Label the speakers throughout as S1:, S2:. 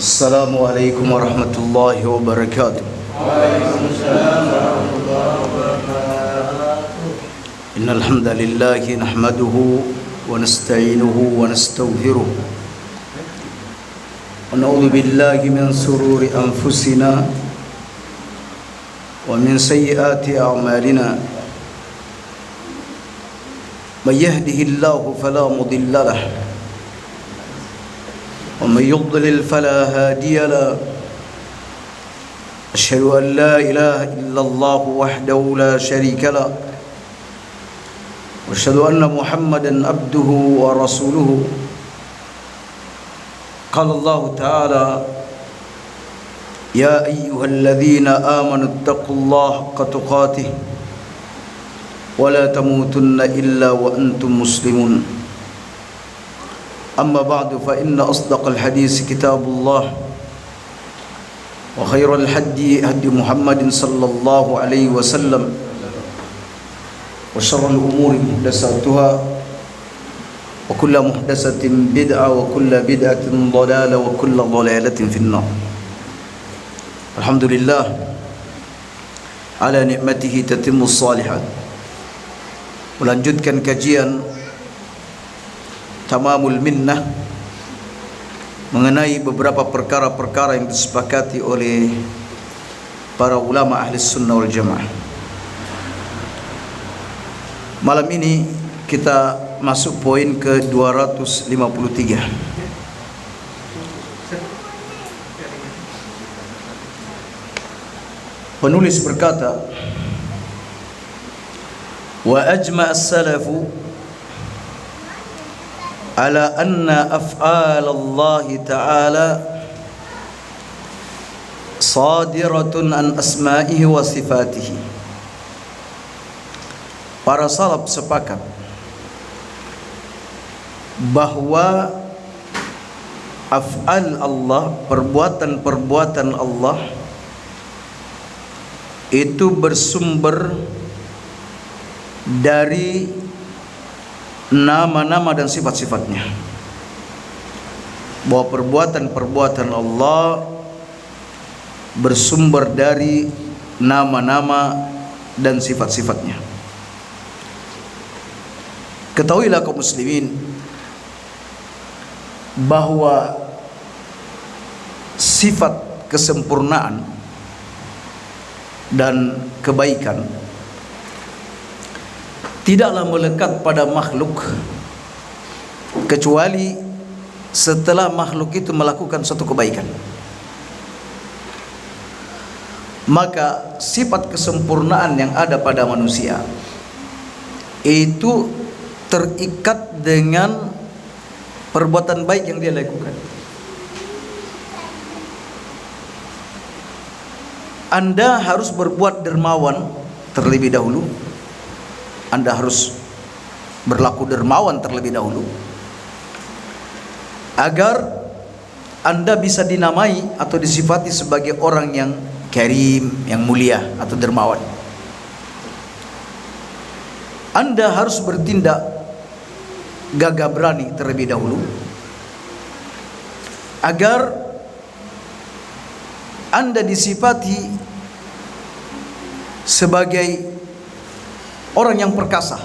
S1: Assalamualaikum warahmatullahi wabarakatuh.
S2: Waalaikumsalam warahmatullahi wabarakatuh.
S1: Innal hamdalillah nahmaduhu wa nasta'inuhu wa nastaghfiruh. Wa na'udzu billahi min shururi anfusina wa min sayyiati a'malina. May yahdihillahu fala mudilla lahu ومن يضلل فلا هادي له أشهد أن لا إله إلا الله وحده لا شريك له وأشهد أن محمدا عبده ورسوله قال الله تعالى يا أيها الذين آمنوا اتقوا الله حق تقاته ولا تموتن إلا وأنتم مسلمون أما بعد فإن أصدق الحديث كتاب الله وخير الهدي هدي محمد صلى الله عليه وسلم وشر الأمور محدثاتها وكل محدثة بدعة وكل بدعة ضلالة وكل ضلالة في النار. الحمد لله على نعمته تتم الصالحات. Melanjutkan kajian Tamamul Minnah mengenai beberapa perkara-perkara yang disepakati oleh para ulama ahli sunnah wal jamaah. Malam ini kita masuk poin ke 253. Penulis berkata, wa ajma'a as-salafu ala anna af'al Allah ta'ala sadiratun an asma'ihi wa sifatihi. Para salaf sepakat bahwa af'al Allah, perbuatan-perbuatan Allah itu bersumber dari nama-nama dan sifat-sifatnya. Bahwa perbuatan-perbuatan Allah bersumber dari nama-nama dan sifat-sifatnya. Ketahuilah kaum muslimin bahwa sifat kesempurnaan dan kebaikan tidaklah melekat pada makhluk kecuali setelah makhluk itu melakukan suatu kebaikan. Maka sifat kesempurnaan yang ada pada manusia itu terikat dengan perbuatan baik yang dia lakukan. Anda harus berbuat dermawan terlebih dahulu. Anda harus berlaku dermawan terlebih dahulu agar Anda bisa dinamai atau disifati sebagai orang yang karim, yang mulia atau dermawan. Anda harus bertindak gagah berani terlebih dahulu agar Anda disifati sebagai orang yang perkasa,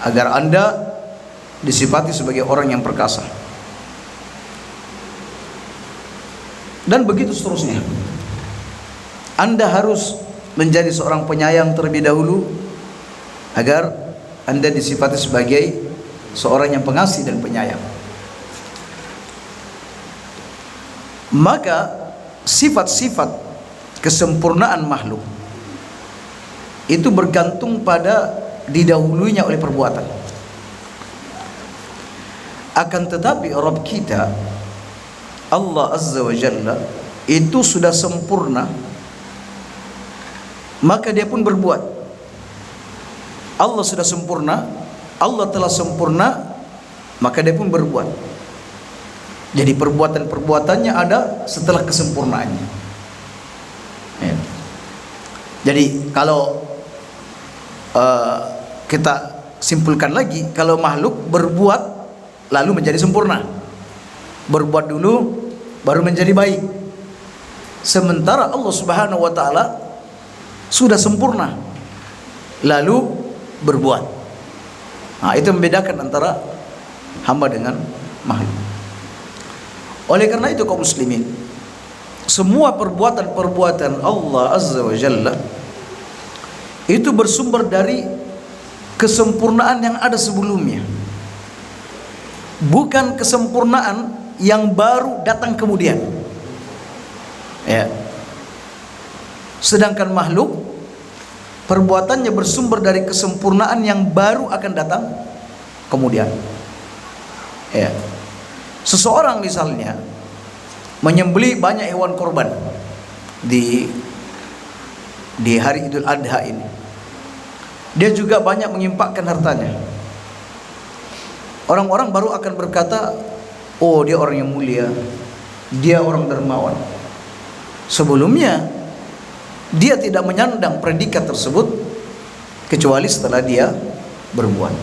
S1: agar Anda disifati sebagai orang yang perkasa, dan begitu seterusnya. Anda harus menjadi seorang penyayang terlebih dahulu agar Anda disifati sebagai seorang yang pengasih dan penyayang. Maka sifat-sifat kesempurnaan makhluk itu bergantung pada didahulunya oleh perbuatan. Akan tetapi Rabb kita Allah Azza wa Jalla itu sudah sempurna, maka dia pun berbuat. Allah sudah sempurna, Allah telah sempurna, maka dia pun berbuat. Jadi perbuatan-perbuatannya ada setelah kesempurnaannya. Ya. Jadi kalau kita simpulkan lagi, kalau makhluk berbuat lalu menjadi sempurna, berbuat dulu baru menjadi baik. Sementara Allah Subhanahu wa taala sudah sempurna lalu berbuat. Nah, itu membedakan antara hamba dengan makhluk. Oleh karena itu kaum muslimin, semua perbuatan-perbuatan Allah Azza wa Jalla itu bersumber dari kesempurnaan yang ada sebelumnya, bukan kesempurnaan yang baru datang kemudian. Ya. Sedangkan makhluk perbuatannya bersumber dari kesempurnaan yang baru akan datang kemudian. Ya. Seseorang misalnya menyembelih banyak hewan korban di hari Idul Adha ini, dia juga banyak menginfakkan hartanya. Orang-orang baru akan berkata, oh dia orang yang mulia, dia orang dermawan. Sebelumnya dia tidak menyandang predikat tersebut kecuali setelah dia berbuat.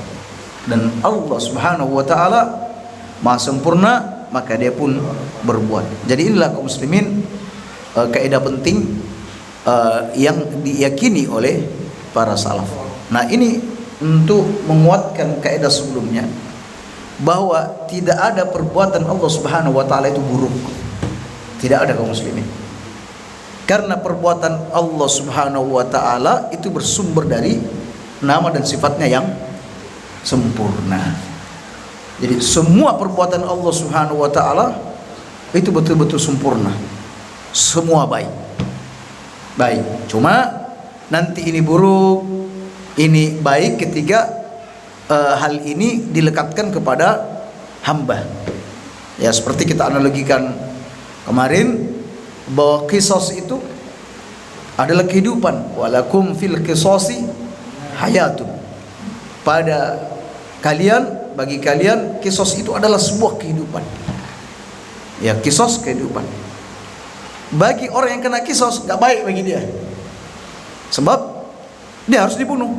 S1: Dan Allah Subhanahu wa taala Maha sempurna, maka dia pun berbuat. Jadi inilah kaum muslimin kaidah penting yang diyakini oleh para salaf. Nah, ini untuk menguatkan kaidah sebelumnya bahwa tidak ada perbuatan Allah Subhanahu wa taala itu buruk. Tidak ada kaum muslimin. Karena perbuatan Allah Subhanahu wa taala itu bersumber dari nama dan sifatnya yang sempurna. Jadi semua perbuatan Allah Subhanahu wa taala itu betul-betul sempurna. Semua baik. Baik. Cuma nanti ini buruk, ini baik ketika hal ini dilekatkan kepada hamba. Ya, seperti kita analogikan kemarin bahwa qisas itu adalah kehidupan. Walakum fil qisasi hayatun. Pada kalian, bagi kalian qisas itu adalah sebuah kehidupan. Ya, qisas kehidupan. Bagi orang yang kena qisas enggak baik bagi dia. Sebab dia harus dibunuh.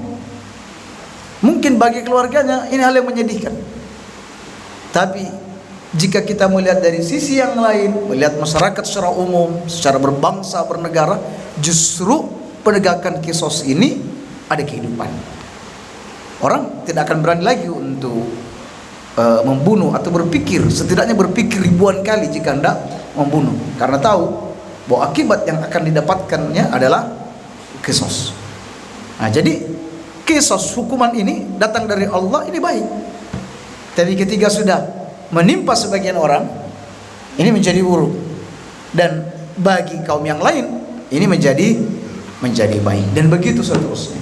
S1: Mungkin bagi keluarganya ini hal yang menyedihkan. Tapi jika kita melihat dari sisi yang lain, melihat masyarakat secara umum, secara berbangsa, bernegara, justru penegakan qisas ini ada kehidupan. Orang tidak akan berani lagi untuk membunuh atau berpikir, setidaknya berpikir ribuan kali jika hendak membunuh, karena tahu bahwa akibat yang akan didapatkannya adalah qisas. Nah, jadi qisas hukuman ini datang dari Allah, ini baik. Tapi ketika sudah menimpa sebagian orang, ini menjadi buruk, dan bagi kaum yang lain ini menjadi baik, dan begitu seterusnya.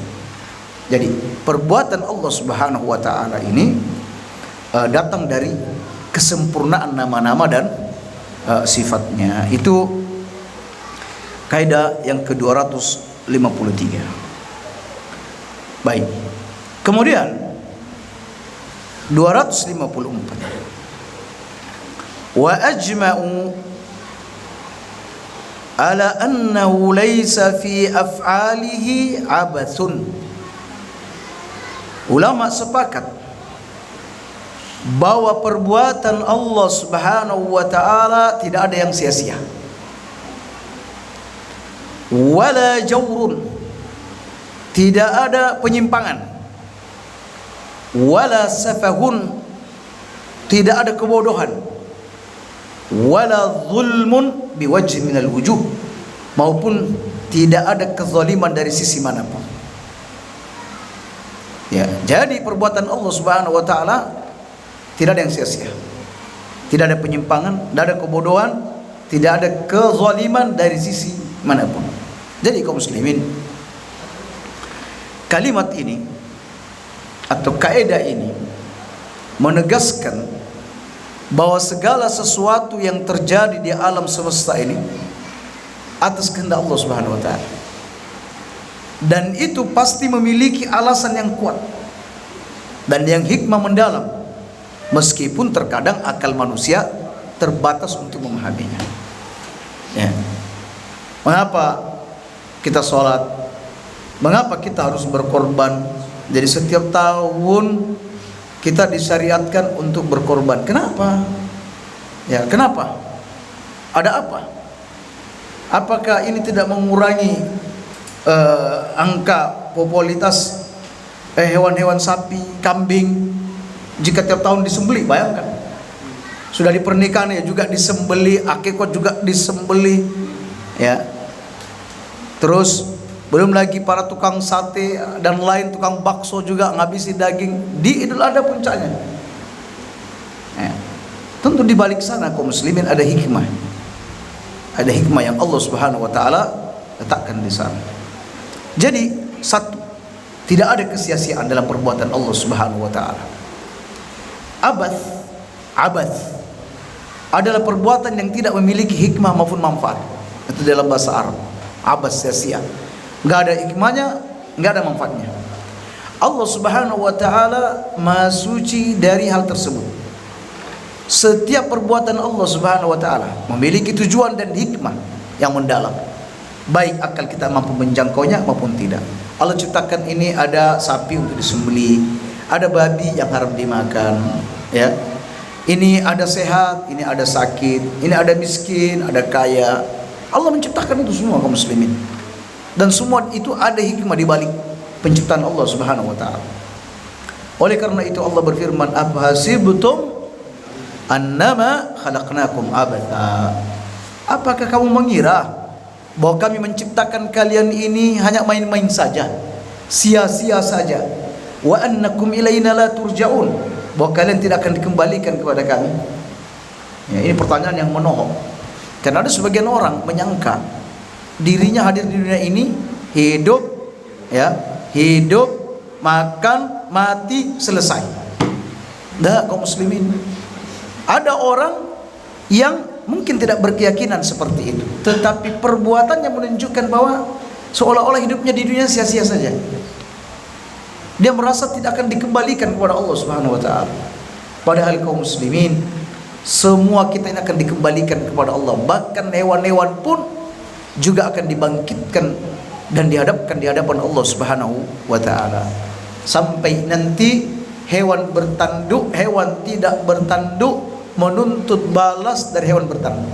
S1: Jadi perbuatan Allah Subhanahu wa taala ini datang dari kesempurnaan nama-nama dan sifatnya. Itu kaidah yang ke-253. Baik. Kemudian 254. Wa ajma'u ala annahu laysa fi af'alihi abathun. Ulama sepakat bahwa perbuatan Allah Subhanahu wa taala tidak ada yang sia-sia. Wala jawrun, tidak ada penyimpangan. Wala safahun, tidak ada kebodohan. Wala zulmun biwajh minal wujuh, maupun tidak ada kezaliman dari sisi manapun. Ya, jadi perbuatan Allah Subhanahu wa taala tidak ada yang sia-sia. Tidak ada penyimpangan, tidak ada kebodohan, tidak ada kezaliman dari sisi manapun. Jadi kaum muslimin, kalimat ini atau kaidah ini menegaskan bahwa segala sesuatu yang terjadi di alam semesta ini atas kehendak Allah Subhanahu wa taala. Dan itu pasti memiliki alasan yang kuat dan yang hikmah mendalam, meskipun terkadang akal manusia terbatas untuk memahaminya. Ya. Mengapa kita sholat? Mengapa kita harus berkorban? Jadi setiap tahun kita disyariatkan untuk berkorban. Kenapa? Ya, kenapa? Ada apa? Apakah ini tidak mengurangi angka popularitas hewan-hewan sapi, kambing jika tiap tahun disembelih? Bayangkan, sudah di pernikahan ya juga disembelih, akikah juga disembelih, ya. Terus belum lagi para tukang sate dan lain, tukang bakso juga ngabisi daging di Idul Adha puncaknya. Ya. Tentu di balik sana kaum muslimin ada hikmah. Ada hikmah yang Allah Subhanahu wa taala letakkan di sana. Jadi satu, tidak ada kesia-siaan dalam perbuatan Allah Subhanahu wa taala. Abath adalah perbuatan yang tidak memiliki hikmah maupun manfaat. Itu dalam bahasa Arab. Abath, sia-sia. Enggak ada hikmahnya, enggak ada manfaatnya. Allah Subhanahu wa taala Maha suci dari hal tersebut. Setiap perbuatan Allah Subhanahu wa taala memiliki tujuan dan hikmah yang mendalam, baik akal kita mampu menjangkaunya maupun tidak. Allah ciptakan ini ada sapi untuk disembelih, ada babi yang haram dimakan, ya. Ini ada sehat, ini ada sakit, ini ada miskin, ada kaya. Allah menciptakan itu semua kaum muslimin. Dan semua itu ada hikmah di balik penciptaan Allah Subhanahu wa taala. Oleh karena itu Allah berfirman, "Afhasibtum annama khalaqnakum abatha." Apakah kamu mengira bahwa kami menciptakan kalian ini hanya main-main saja, sia-sia saja? Wa annakum ilaina la turja'un, bahwa kalian tidak akan dikembalikan kepada kami? Ya, ini pertanyaan yang menohok. Karena ada sebagian orang menyangka dirinya hadir di dunia ini hidup, ya, hidup, makan, mati, selesai. Nah, kaum muslimin, ada orang yang mungkin tidak berkeyakinan seperti itu, tetapi perbuatannya menunjukkan bahwa seolah-olah hidupnya di dunia sia-sia saja. Dia merasa tidak akan dikembalikan kepada Allah Subhanahu wa taala. Padahal kaum muslimin, semua kita ini akan dikembalikan kepada Allah. Bahkan hewan-hewan pun juga akan dibangkitkan dan dihadapkan di hadapan Allah Subhanahu wa taala. Sampai nanti hewan bertanduk, hewan tidak bertanduk menuntut balas dari hewan bertanduk.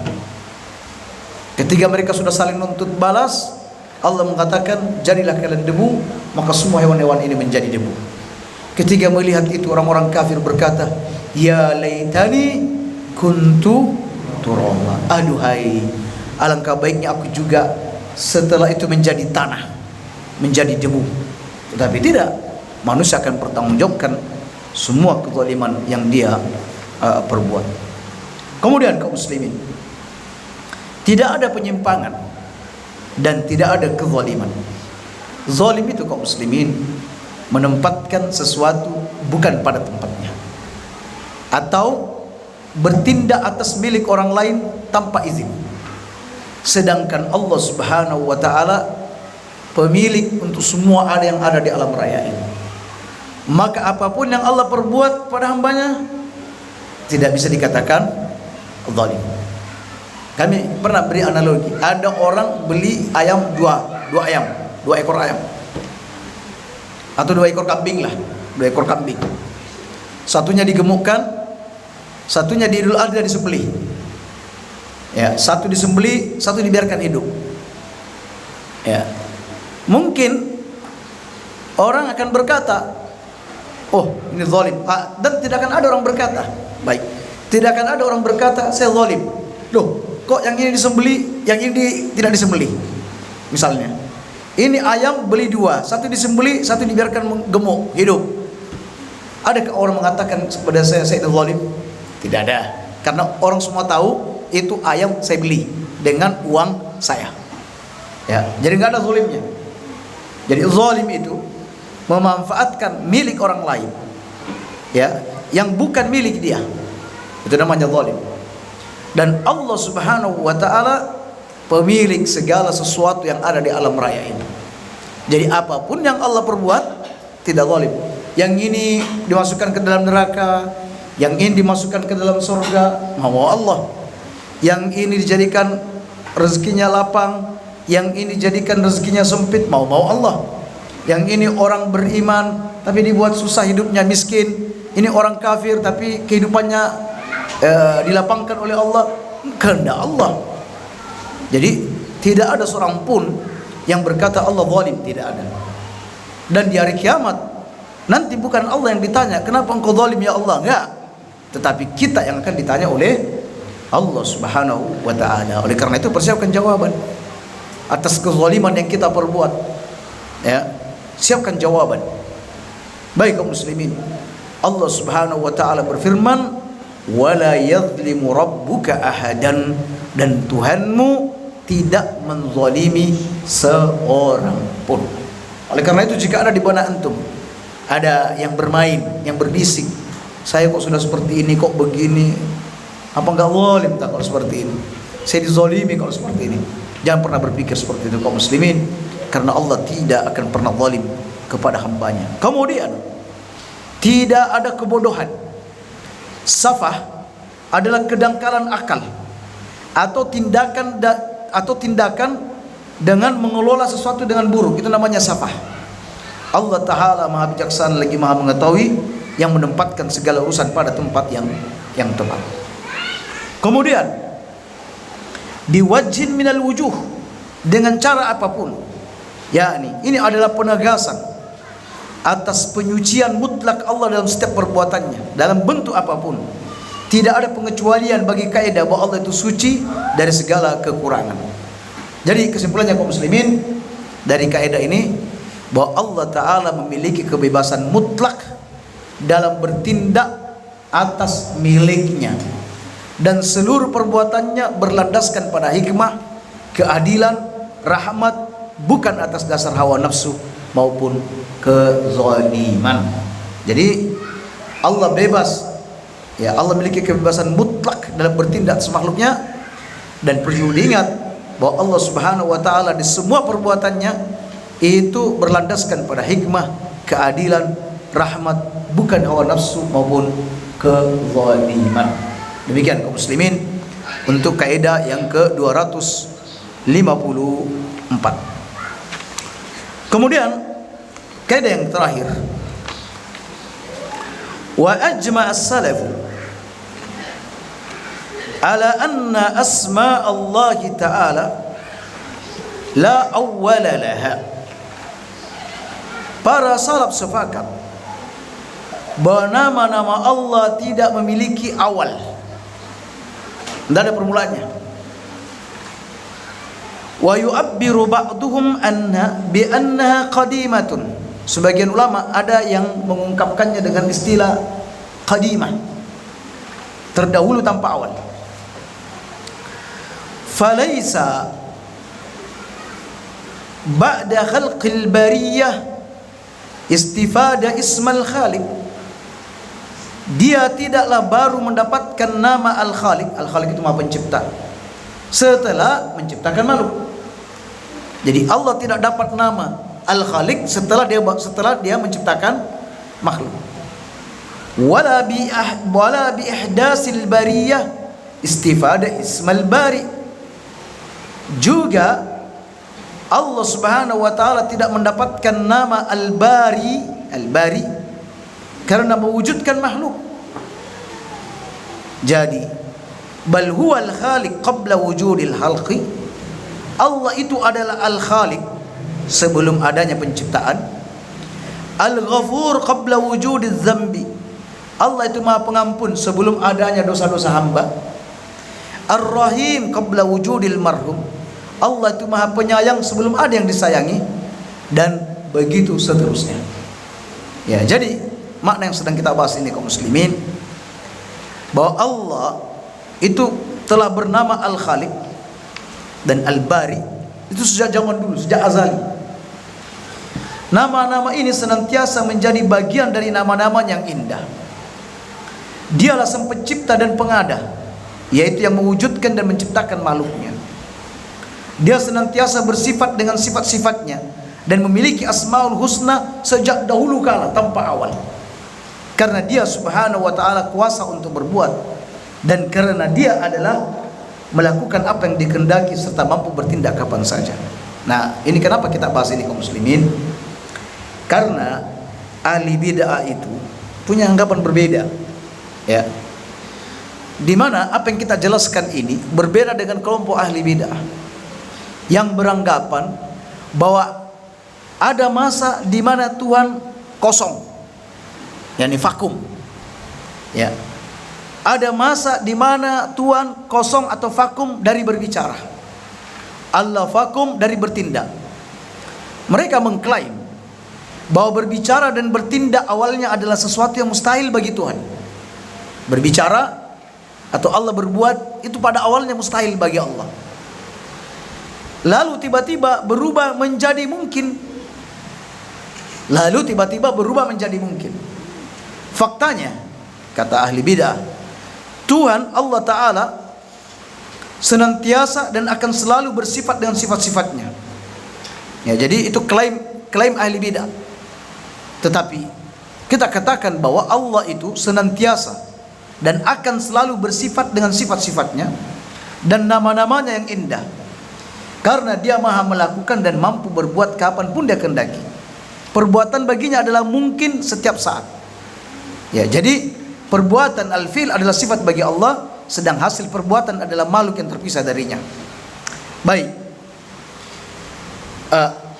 S1: Ketika mereka sudah saling menuntut balas, Allah mengatakan, "Jadilah kalian debu," maka semua hewan-hewan ini menjadi debu. Ketika melihat itu, orang-orang kafir berkata, "Ya laitani kuntu turaba." Aduhai, alangkah baiknya aku juga setelah itu menjadi tanah, menjadi debu. Tetapi tidak, manusia akan bertanggungjawabkan semua kezaliman yang dia perbuat. Kemudian kaum muslimin, tidak ada penyimpangan dan tidak ada kezaliman. Zalim itu kaum muslimin menempatkan sesuatu bukan pada tempatnya, atau bertindak atas milik orang lain tanpa izin. Sedangkan Allah Subhanahu wa taala pemilik untuk semua ada yang ada di alam raya ini. Maka apapun yang Allah perbuat pada hambanya tidak bisa dikatakan zalim. Kami pernah beri analogi. Ada orang beli ayam dua ayam, 2 ekor ayam, atau 2 ekor kambing lah, 2 ekor kambing. Satunya digemukkan, satunya di Idul Adha disembelih. Ya, satu disembelih, satu dibiarkan hidup. Ya, mungkin orang akan berkata, oh ini zalim. Dan tidak akan ada orang berkata, baik, tidak akan ada orang berkata saya zalim. Loh, kok yang ini disembelih, yang ini tidak disembelih? Misalnya, ini ayam beli 2, satu disembelih, satu dibiarkan gemuk hidup. Adakah orang mengatakan kepada saya itu zalim? Tidak ada, karena orang semua tahu itu ayam saya beli dengan uang saya. Ya, jadi nggak ada zalimnya. Jadi zalim itu memanfaatkan milik orang lain, ya, yang bukan milik dia. Itu namanya zalim. Dan Allah Subhanahu wa taala pemilik segala sesuatu yang ada di alam raya ini. Jadi apapun yang Allah perbuat tidak zalim. Yang ini dimasukkan ke dalam neraka, yang ini dimasukkan ke dalam surga, mau Allah. Yang ini dijadikan rezekinya lapang, yang ini dijadikan rezekinya sempit, mau Allah. Yang ini orang beriman tapi dibuat susah hidupnya, miskin. Ini orang kafir tapi kehidupannya dilapangkan oleh Allah, kehendak Allah. Jadi tidak ada seorang pun yang berkata Allah zalim, tidak ada. Dan di hari kiamat nanti bukan Allah yang ditanya, kenapa engkau zalim ya Allah, enggak. Tetapi kita yang akan ditanya oleh Allah Subhanahu wa taala. Oleh karena itu persiapkan jawaban atas kezaliman yang kita perbuat. Ya, siapkan jawaban. Baik kaum muslimin, Allah Subhanahu wa taala berfirman, "Wala yadhlimu rabbuka ahadan," dan Tuhanmu tidak menzalimi seorang pun. Oleh karena itu jika ada di mana antum ada yang bermain, yang berbisik, saya kok sudah seperti ini, kok begini, apa enggak zalim tak kalau seperti ini, saya dizalimi kalau seperti ini, jangan pernah berpikir seperti itu kaum muslimin, karena Allah tidak akan pernah zalim kepada hambanya. Kemudian tidak ada kebodohan. Safah adalah kedangkalan akal atau tindakan dengan mengelola sesuatu dengan buruk, itu namanya safah. Allah Ta'ala maha bijaksana lagi maha mengetahui, yang menempatkan segala urusan pada tempat yang tepat. Kemudian diwajhin minal wujuh, dengan cara apapun, yakni ini adalah penegasan atas penyucian mutlak Allah dalam setiap perbuatannya, dalam bentuk apapun. Tidak ada pengecualian bagi kaidah bahwa Allah itu suci dari segala kekurangan. Jadi kesimpulannya kaum muslimin dari kaidah ini, bahwa Allah Ta'ala memiliki kebebasan mutlak dalam bertindak atas miliknya, dan seluruh perbuatannya berlandaskan pada hikmah, keadilan, rahmat, bukan atas dasar hawa nafsu maupun kezaliman. Jadi Allah bebas, ya, Allah memiliki kebebasan mutlak dalam bertindak atas makhluknya. Dan perlu diingat bahwa Allah Subhanahu wa taala di semua perbuatannya itu berlandaskan pada hikmah, keadilan, rahmat, bukan hawa nafsu maupun kezaliman. Demikian kaum muslimin untuk kaidah yang ke-254. Kemudian kaidah yang terakhir, wa ajma' as-salafu ala anna asma' Allah Ta'ala la awwala laha. Para salaf sepakat bahwa nama-nama Allah tidak memiliki awal, tidak ada permulaannya. Wa yu'abbiru ba'duhum anna bi annaha qadimatun. Sebagian ulama ada yang mengungkapkannya dengan istilah qadimah, terdahulu tanpa awal. Falaisa ba'da khalqil bariyah istifada ismal khaliq. Dia tidaklah baru mendapatkan nama al-khaliq. Al-khaliq itu maha pencipta, setelah menciptakan makhluk. Jadi Allah tidak dapat nama al-khaliq setelah dia menciptakan makhluk. Wala bi ihdasil bariyah istifada ismal bari. Juga Allah Subhanahu wa taala tidak mendapatkan nama Al-Bari karena mewujudkan makhluk. Jadi bal huwal khaliq qabla wujudil khalqi. Allah itu adalah Al-Khaliq sebelum adanya penciptaan. Al-Ghafur qabla wujudiz dzambi. Allah itu Maha Pengampun sebelum adanya dosa-dosa hamba. Ar-Rahim qabla wujudil marhum. Allah itu Maha Penyayang sebelum ada yang disayangi, dan begitu seterusnya. Ya, jadi makna yang sedang kita bahas ini kaum muslimin, bahwa Allah itu telah bernama Al-Khaliq dan Al-Bari itu sejak zaman dulu, sejak azali. Nama-nama ini senantiasa menjadi bagian dari nama-nama yang indah. Dialah sang pencipta dan pengada, yaitu yang mewujudkan dan menciptakan makhluknya. Dia senantiasa bersifat dengan sifat-sifatnya dan memiliki asmaul husna sejak dahulu kala tanpa awal. Karena dia subhanahu wa ta'ala kuasa untuk berbuat, dan karena dia adalah melakukan apa yang dikehendaki serta mampu bertindak kapan saja. Nah, ini kenapa kita bahas ini kaum muslimin? Karena ahli bid'ah itu punya anggapan berbeda, ya. Di mana apa yang kita jelaskan ini berbeda dengan kelompok ahli bid'ah yang beranggapan bahwa ada masa di mana Tuhan kosong, yakni vakum. Ya. Ada masa di mana Tuhan kosong atau vakum dari berbicara. Allah vakum dari bertindak. Mereka mengklaim bahwa berbicara dan bertindak awalnya adalah sesuatu yang mustahil bagi Tuhan. Berbicara atau Allah berbuat itu pada awalnya mustahil bagi Allah, lalu tiba-tiba berubah menjadi mungkin. Faktanya, kata ahli bidah, Tuhan Allah Ta'ala senantiasa dan akan selalu bersifat dengan sifat-sifatnya. Ya, jadi itu klaim ahli bidah. Tetapi kita katakan bahwa Allah itu senantiasa dan akan selalu bersifat dengan sifat-sifatnya dan nama-namanya yang indah, karena dia maha melakukan dan mampu berbuat kapanpun dia kehendaki. Perbuatan baginya adalah mungkin setiap saat. Ya, jadi perbuatan al-fi'l adalah sifat bagi Allah, sedang hasil perbuatan adalah makhluk yang terpisah darinya. Baik,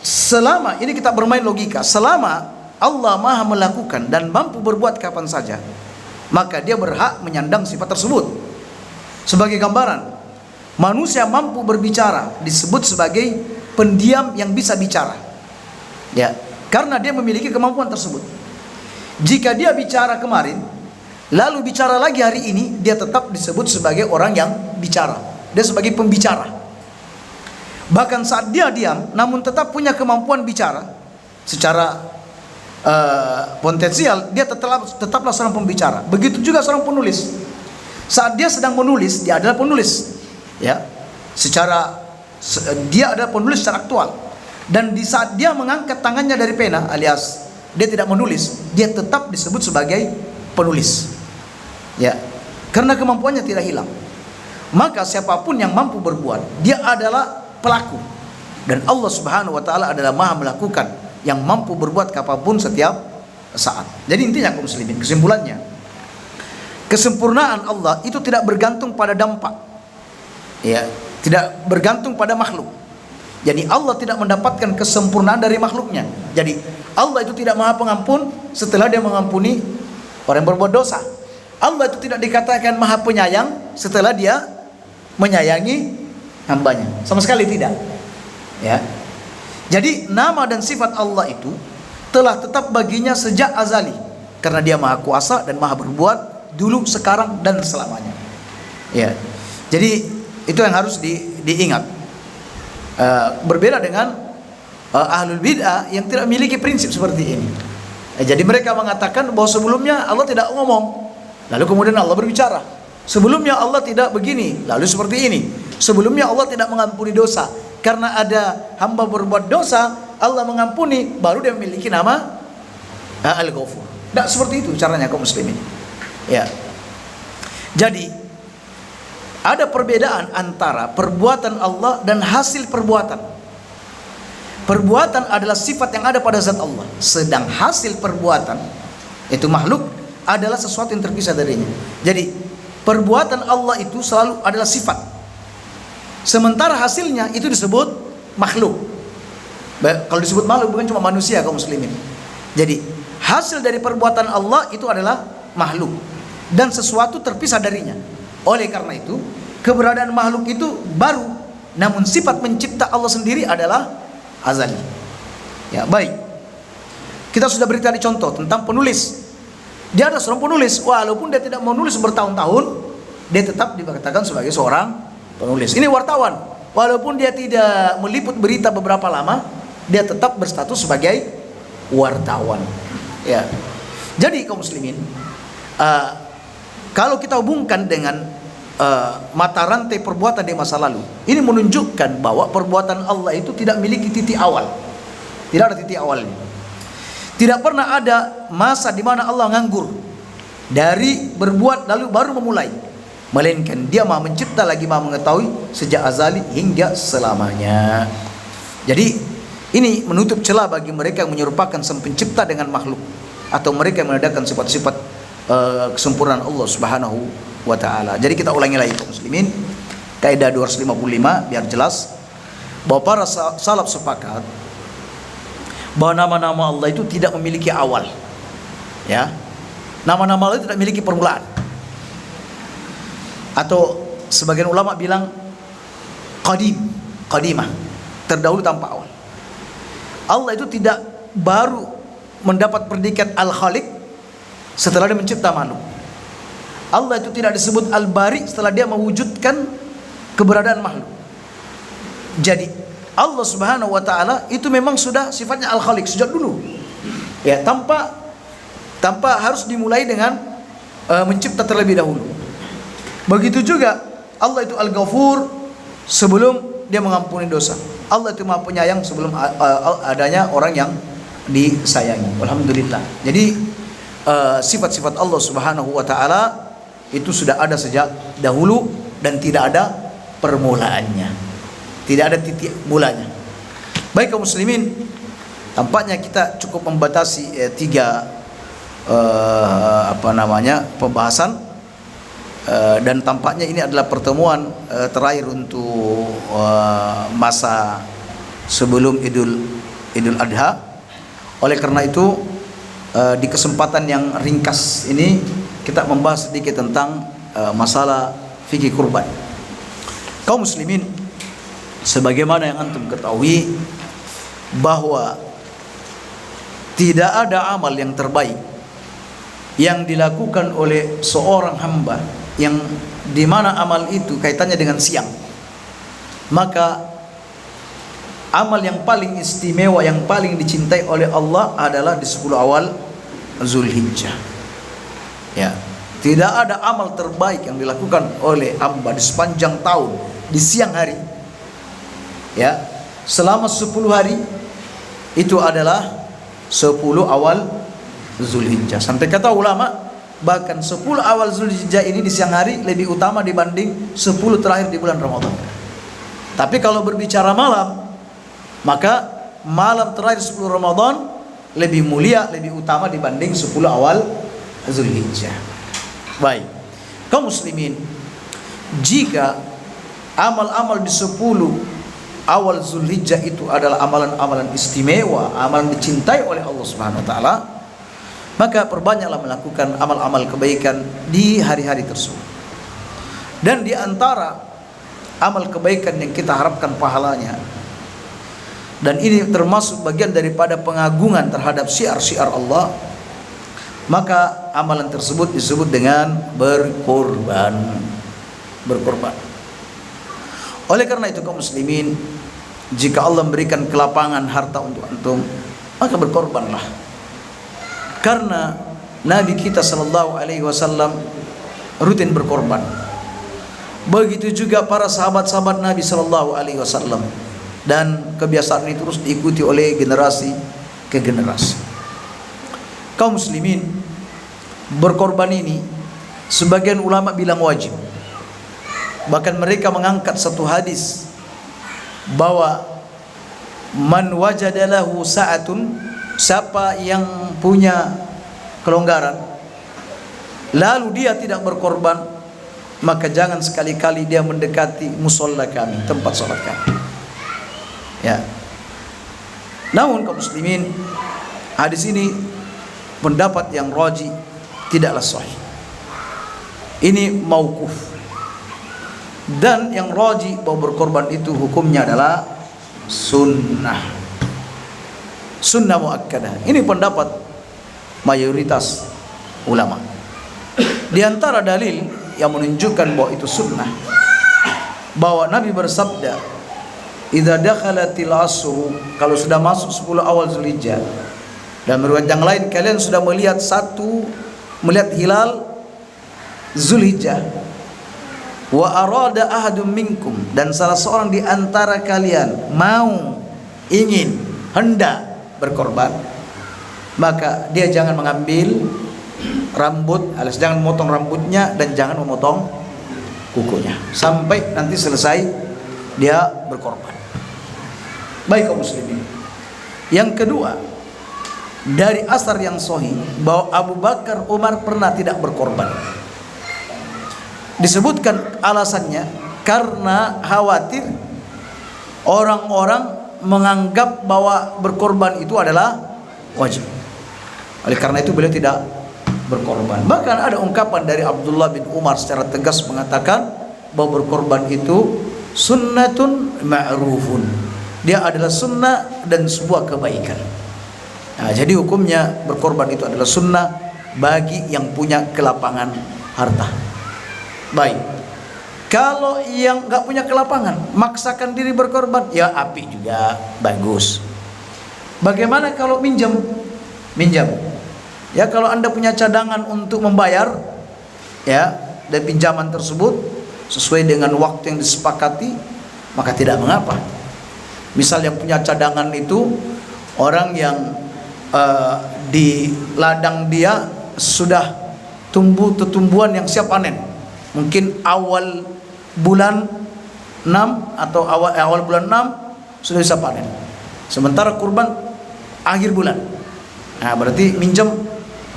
S1: selama ini kita bermain logika, selama Allah maha melakukan dan mampu berbuat kapan saja, maka dia berhak menyandang sifat tersebut. Sebagai gambaran, manusia mampu berbicara disebut sebagai pendiam yang bisa bicara, ya, karena dia memiliki kemampuan tersebut. Jika dia bicara kemarin lalu bicara lagi hari ini, dia tetap disebut sebagai orang yang bicara. Dia sebagai pembicara. Bahkan saat dia diam namun tetap punya kemampuan bicara secara potensial, dia tetaplah seorang pembicara. Begitu juga seorang penulis. Saat dia sedang menulis, dia adalah penulis, ya. Dia adalah penulis secara aktual. Dan di saat dia mengangkat tangannya dari pena, alias dia tidak menulis, dia tetap disebut sebagai penulis, ya, karena kemampuannya tidak hilang. Maka siapapun yang mampu berbuat, dia adalah pelaku, dan Allah Subhanahu wa ta'ala adalah maha melakukan, yang mampu berbuat kapanpun setiap saat. Jadi intinya kaum muslimin, kesimpulannya, kesempurnaan Allah itu tidak bergantung pada dampak, ya, tidak bergantung pada makhluk. Jadi Allah tidak mendapatkan kesempurnaan dari makhluknya. Jadi Allah itu tidak maha pengampun setelah dia mengampuni orang yang berbuat dosa. Allah itu tidak dikatakan maha penyayang setelah dia menyayangi hambanya. Sama sekali tidak, ya. Jadi nama dan sifat Allah itu telah tetap baginya sejak azali, karena dia maha kuasa dan maha berbuat dulu, sekarang, dan selamanya, ya. Jadi itu yang harus diingat. Berbeda dengan ahlul bid'ah yang tidak memiliki prinsip seperti ini. Jadi mereka mengatakan bahwa sebelumnya Allah tidak ngomong, lalu kemudian Allah berbicara. Sebelumnya Allah tidak begini, lalu seperti ini. Sebelumnya Allah tidak mengampuni dosa, karena ada hamba berbuat dosa, Allah mengampuni, baru dia memiliki nama Al-Ghafur. Tidak seperti itu caranya kaum muslimin, ya. Jadi Ada perbedaan antara perbuatan Allah dan hasil perbuatan. Perbuatan adalah sifat yang ada pada zat Allah, sedang hasil perbuatan itu makhluk adalah sesuatu yang terpisah darinya. Jadi perbuatan Allah itu selalu adalah sifat, sementara hasilnya itu disebut makhluk. Kalau disebut makhluk bukan cuma manusia kaum muslimin. Jadi hasil dari perbuatan Allah itu adalah makhluk dan sesuatu terpisah darinya. Oleh karena itu keberadaan makhluk itu baru, namun sifat mencipta Allah sendiri adalah azali. Ya, baik. Kita sudah beri tadi contoh tentang penulis. Dia adalah seorang penulis, walaupun dia tidak menulis bertahun-tahun, dia tetap dikatakan sebagai seorang penulis. Ini wartawan, walaupun dia tidak meliput berita beberapa lama, dia tetap berstatus sebagai wartawan. Ya. Jadi kaum muslimin, kalau kita hubungkan dengan mata rantai perbuatan di masa lalu, ini menunjukkan bahwa perbuatan Allah itu tidak memiliki titik awal. Tidak ada titik awalnya. Tidak pernah ada masa di mana Allah nganggur dari berbuat lalu baru memulai, melainkan Dia Maha Mencipta lagi Maha Mengetahui sejak azali hingga selamanya. Jadi ini menutup celah bagi mereka yang menyerupakan Sang Pencipta dengan makhluk, atau mereka yang menadakan sifat-sifat kesempurnaan Allah Subhanahu wa taala. Jadi kita ulangi lagi kaum muslimin, kaidah 255 biar jelas bahwa para salaf sepakat bahwa nama-nama Allah itu tidak memiliki awal. Ya. Nama-nama Allah itu tidak memiliki permulaan. Atau sebagian ulama bilang qadimah, terdahulu tanpa awal. Allah itu tidak baru mendapat predikat Al-Khaliq setelah Dia mencipta makhluk. Allah itu tidak disebut Al-Bari setelah Dia mewujudkan keberadaan makhluk. Jadi Allah Subhanahu wa taala itu memang sudah sifatnya Al-Khaliq sejak dulu. Ya, tanpa harus dimulai dengan mencipta terlebih dahulu. Begitu juga Allah itu Al-Ghafur sebelum Dia mengampuni dosa. Allah itu Maha Penyayang sebelum adanya orang yang disayangi. Alhamdulillah. Jadi sifat-sifat Allah Subhanahu wa taala itu sudah ada sejak dahulu dan tidak ada permulaannya. Tidak ada titik mulanya. Baik kaum muslimin, tampaknya kita cukup membatasi tiga pembahasan, dan tampaknya ini adalah pertemuan terakhir untuk masa sebelum Idul Adha. Oleh karena itu di kesempatan yang ringkas ini kita membahas sedikit tentang masalah fikih kurban. Kaum muslimin, sebagaimana yang antum ketahui bahwa tidak ada amal yang terbaik yang dilakukan oleh seorang hamba yang dimana amal itu kaitannya dengan siang. Maka amal yang paling istimewa, yang paling dicintai oleh Allah adalah di 10 awal Zulhijjah. Ya, tidak ada amal terbaik yang dilakukan oleh hamba di sepanjang tahun di siang hari. Ya, selama 10 hari itu adalah 10 awal Zulhijjah. Sampai kata ulama, bahkan 10 awal Zulhijjah ini di siang hari lebih utama dibanding 10 terakhir di bulan Ramadan. Tapi kalau berbicara malam, maka malam terakhir 10 Ramadan lebih mulia, lebih utama dibanding 10 awal Zulhijjah. Baik, kaum muslimin, jika amal-amal di 10 awal Zulhijjah itu adalah amalan-amalan istimewa, amalan dicintai oleh Allah Subhanahu wa taala, maka perbanyaklah melakukan amal-amal kebaikan di hari-hari tersebut. Dan di antara amal kebaikan yang kita harapkan pahalanya, dan ini termasuk bagian daripada pengagungan terhadap syiar-syiar Allah, maka amalan tersebut disebut dengan berkorban. Oleh karena itu kaum muslimin, jika Allah memberikan kelapangan harta untuk antum, maka berkorbanlah. Karena Nabi kita sallallahu alaihi wasallam rutin berkorban. Begitu juga para sahabat-sahabat Nabi sallallahu alaihi wasallam, dan kebiasaan ini terus diikuti oleh generasi ke generasi. Kaum muslimin, berkorban ini sebagian ulama bilang wajib. Bahkan mereka mengangkat satu hadis bahwa man wajadalahu sa'atun, siapa yang punya kelonggaran lalu dia tidak berkorban, maka jangan sekali-kali dia mendekati musola kami, tempat sholat kami. Ya. Namun kaum muslimin, hadis ini pendapat yang raji tidaklah sahih. Ini mauquf. Dan yang raji bahwa berkorban itu hukumnya adalah sunnah, sunnah muakkadah. Ini pendapat mayoritas ulama. Di antara dalil yang menunjukkan bahwa itu sunnah, bahwa Nabi bersabda, idza dakhalatil asru, kalau sudah masuk 10 awal Zulhijjah, dan riwayat yang lain kalian sudah melihat hilal Zulhijjah, wa arada ahadum minkum, dan salah seorang di antara kalian mau, ingin, hendak berkorban, maka dia jangan mengambil rambut, alias jangan memotong rambutnya dan jangan memotong kukunya sampai nanti selesai dia berkorban. Baik kaum muslimin. Yang kedua, dari asar yang sahih bahwa Abu Bakar Umar pernah tidak berkorban. Disebutkan alasannya karena khawatir orang-orang menganggap bahwa berkorban itu adalah wajib. Oleh karena itu beliau tidak berkorban. Bahkan ada ungkapan dari Abdullah bin Umar secara tegas mengatakan bahwa berkorban itu sunnatun ma'rufun. Dia adalah sunnah dan sebuah kebaikan. Nah, jadi hukumnya berkorban itu adalah sunnah bagi yang punya kelapangan harta. Baik. Kalau yang nggak punya kelapangan, maksakan diri berkorban, ya api juga bagus. Bagaimana kalau minjam? Minjam. Ya, kalau Anda punya cadangan untuk membayar, ya, dan pinjaman tersebut sesuai dengan waktu yang disepakati, maka tidak mengapa. Misal yang punya cadangan itu orang yang di ladang dia sudah tumbuh tumbuhan yang siap panen. Mungkin awal bulan 6 atau awal bulan 6 sudah bisa panen. Sementara kurban akhir bulan. Nah, berarti minjem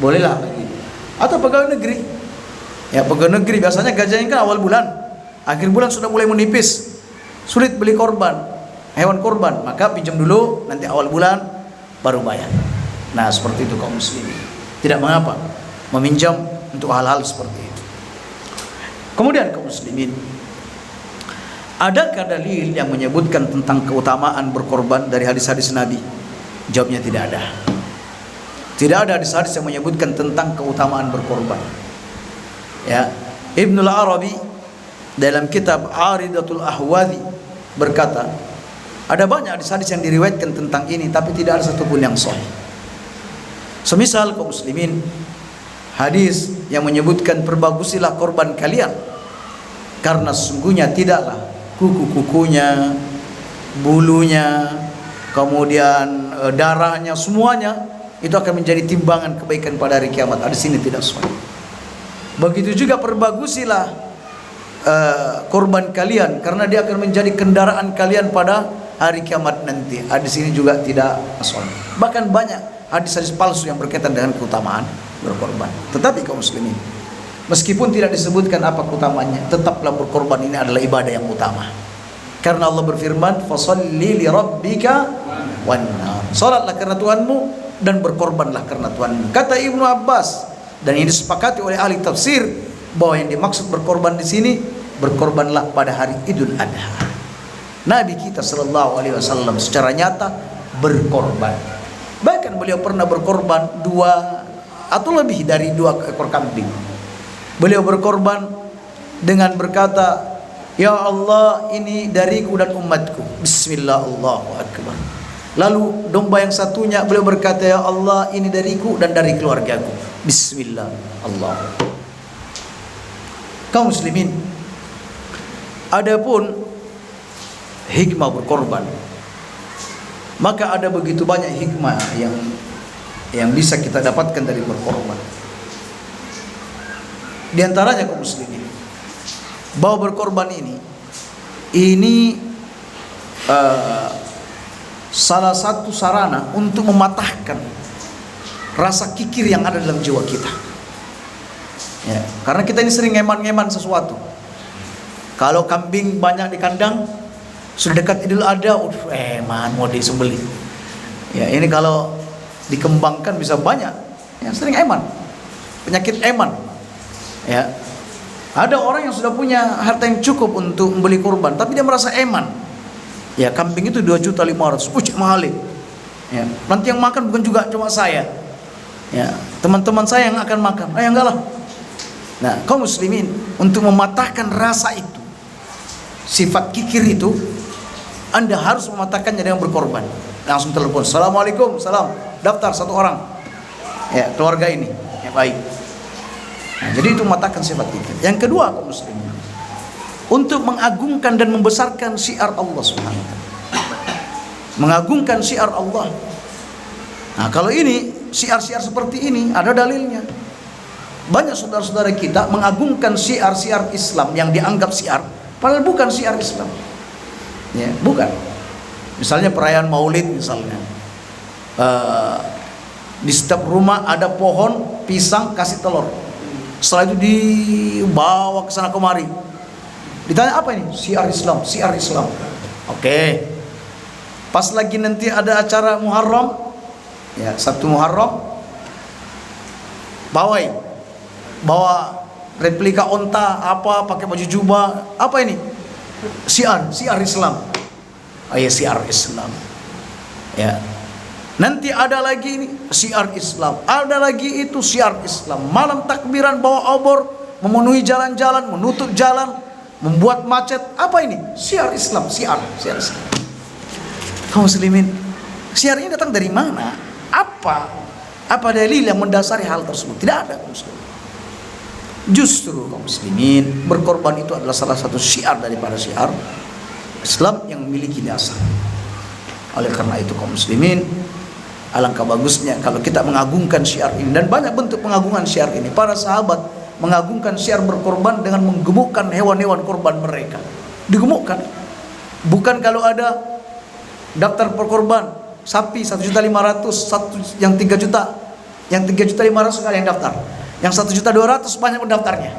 S1: bolehlah begitu. Atau pegawai negeri. Ya, pegawai negeri biasanya gajinya kan awal bulan. Akhir bulan sudah mulai menipis. Sulit beli korban, hewan korban, maka pinjam dulu, nanti awal bulan baru bayar. Nah, seperti itu kaum muslimin. Tidak mengapa meminjam untuk hal-hal seperti itu. Kemudian kaum muslimin, adakah dalil yang menyebutkan tentang keutamaan berkorban dari hadis-hadis Nabi? Jawabnya tidak ada. Tidak ada hadis-hadis yang menyebutkan tentang keutamaan berkorban. Ya, Ibnul Arabi dalam kitab Aridatul Ahwadhi berkata, ada banyak hadis-hadis yang diriwayatkan tentang ini, tapi tidak ada satupun yang sahih. Semisal kaum muslimin, hadis yang menyebutkan perbagusilah korban kalian, karena sesungguhnya tidaklah kuku-kukunya, bulunya, kemudian darahnya, semuanya itu akan menjadi timbangan kebaikan pada hari kiamat. Hadis ini tidak sahih. Begitu juga perbagusilah korban kalian, karena dia akan menjadi kendaraan kalian pada hari kiamat nanti. Hadis ini juga tidak sahih. Bahkan banyak hadis-hadis palsu yang berkaitan dengan keutamaan berkorban. Tetapi kaum muslimin, meskipun tidak disebutkan apa keutamaannya, tetaplah berkorban ini adalah ibadah yang utama. Karena Allah berfirman, "Fasholli li rabbika wanhar." Salatlah karena Tuhanmu dan berkorbanlah karena Tuhanmu. Kata Ibnu Abbas, dan ini disepakati oleh ahli tafsir, bahwa yang dimaksud berkorban di sini, berkorbanlah pada hari Idul Adha. Nabi kita sallallahu alaihi wasallam secara nyata berkorban. Bahkan beliau pernah berkorban 2 atau lebih dari 2 ekor kambing. Beliau berkorban dengan berkata, "Ya Allah, ini dariku dan umatku. Bismillah, Allahu Akbar." Lalu domba yang satunya beliau berkata, "Ya Allah, ini dariku dan dari keluargaku. Bismillah, Allah." Kaum muslimin, adapun hikmah berkorban, maka ada begitu banyak hikmah yang bisa kita dapatkan dari berkorban. Di antaranya kaum muslimin, bahwa berkorban ini salah satu sarana untuk mematahkan rasa kikir yang ada dalam jiwa kita. Ya, karena kita ini sering ngeman-ngeman sesuatu. Kalau kambing banyak di kandang, sudah dekat Idul Adha, mau disembelih. Ya, ini kalau dikembangkan bisa banyak. Yang sering eman, penyakit eman. Ya, ada orang yang sudah punya harta yang cukup untuk membeli kurban, tapi dia merasa eman. Ya, kambing itu 2.500.000, mahal. Ya, nanti yang makan bukan juga cuma saya. Ya, teman-teman saya yang akan makan. Enggak lah. Nah, kaum muslimin, untuk mematahkan rasa itu, sifat kikir itu, Anda harus mematahkannya dengan berkorban. Langsung telepon, assalamualaikum, salam, daftar 1 orang. Ya, keluarga ini, ya baik. Nah, jadi itu mematahkan sifat kikir. Yang kedua, kaum muslimin, untuk mengagungkan dan membesarkan syiar Allah Subhanahu wa taala. Mengagungkan syiar Allah. Nah, kalau ini syiar-syiar seperti ini ada dalilnya. Banyak saudara-saudara kita mengagungkan syiar-syiar Islam yang dianggap syiar, padahal bukan syiar Islam. Ya, bukan. Misalnya perayaan Maulid misalnya. Di setiap rumah ada pohon pisang kasih telur. Setelah itu dibawa ke sana kemari. Ditanya apa ini? Syiar Islam, syiar Islam. Oke. Pas lagi nanti ada acara Muharram, ya, 1 Muharram, bawa replika onta apa, pakai baju jubah, apa ini? Syiar Islam. Oh ya, syiar Islam. Ya. Nanti ada lagi ini syiar Islam, ada lagi itu syiar Islam. Malam takbiran bawa obor, memenuhi jalan-jalan, menutup jalan, membuat macet. Apa ini? Syiar Islam, syiar Islam. Kaum muslimin, syiar ini datang dari mana? Apa dalil yang mendasari hal tersebut? Tidak ada, kaum muslimin. Justru kaum muslimin, berkorban itu adalah salah satu syiar daripada syiar Islam yang memiliki dasar. Oleh karena itu kaum muslimin, alangkah bagusnya kalau kita mengagungkan syiar ini, dan banyak bentuk pengagungan syiar ini. Para sahabat mengagungkan syiar berkorban dengan menggemukkan hewan-hewan korban mereka. Digemukkan. Bukan kalau ada daftar perkorban sapi 1.500.000, satu yang 3 juta, yang 3.500.000 sekali yang daftar, yang 1.200.000 banyak pendaftarnya.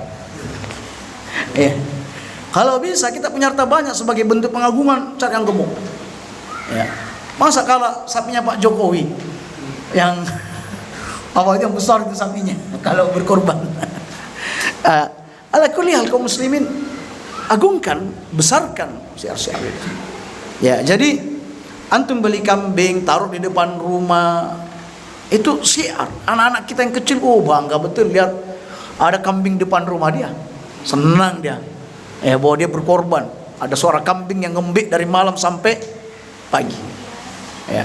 S1: Kalau bisa kita punya harta banyak sebagai bentuk pengagungan, cari yang gemuk. Masa kalau sapinya Pak Jokowi yang yang besar itu sapinya kalau berkorban. Ala kulli hal kaum muslimin, agungkan, besarkan syiar-syiar itu. Ya, jadi antum beli kambing taruh di depan rumah, itu syiar. Anak-anak kita yang kecil bangga betul lihat ada kambing depan rumah dia. Senang dia. Bahwa dia berkorban. Ada suara kambing yang ngembik dari malam sampai pagi. Ya.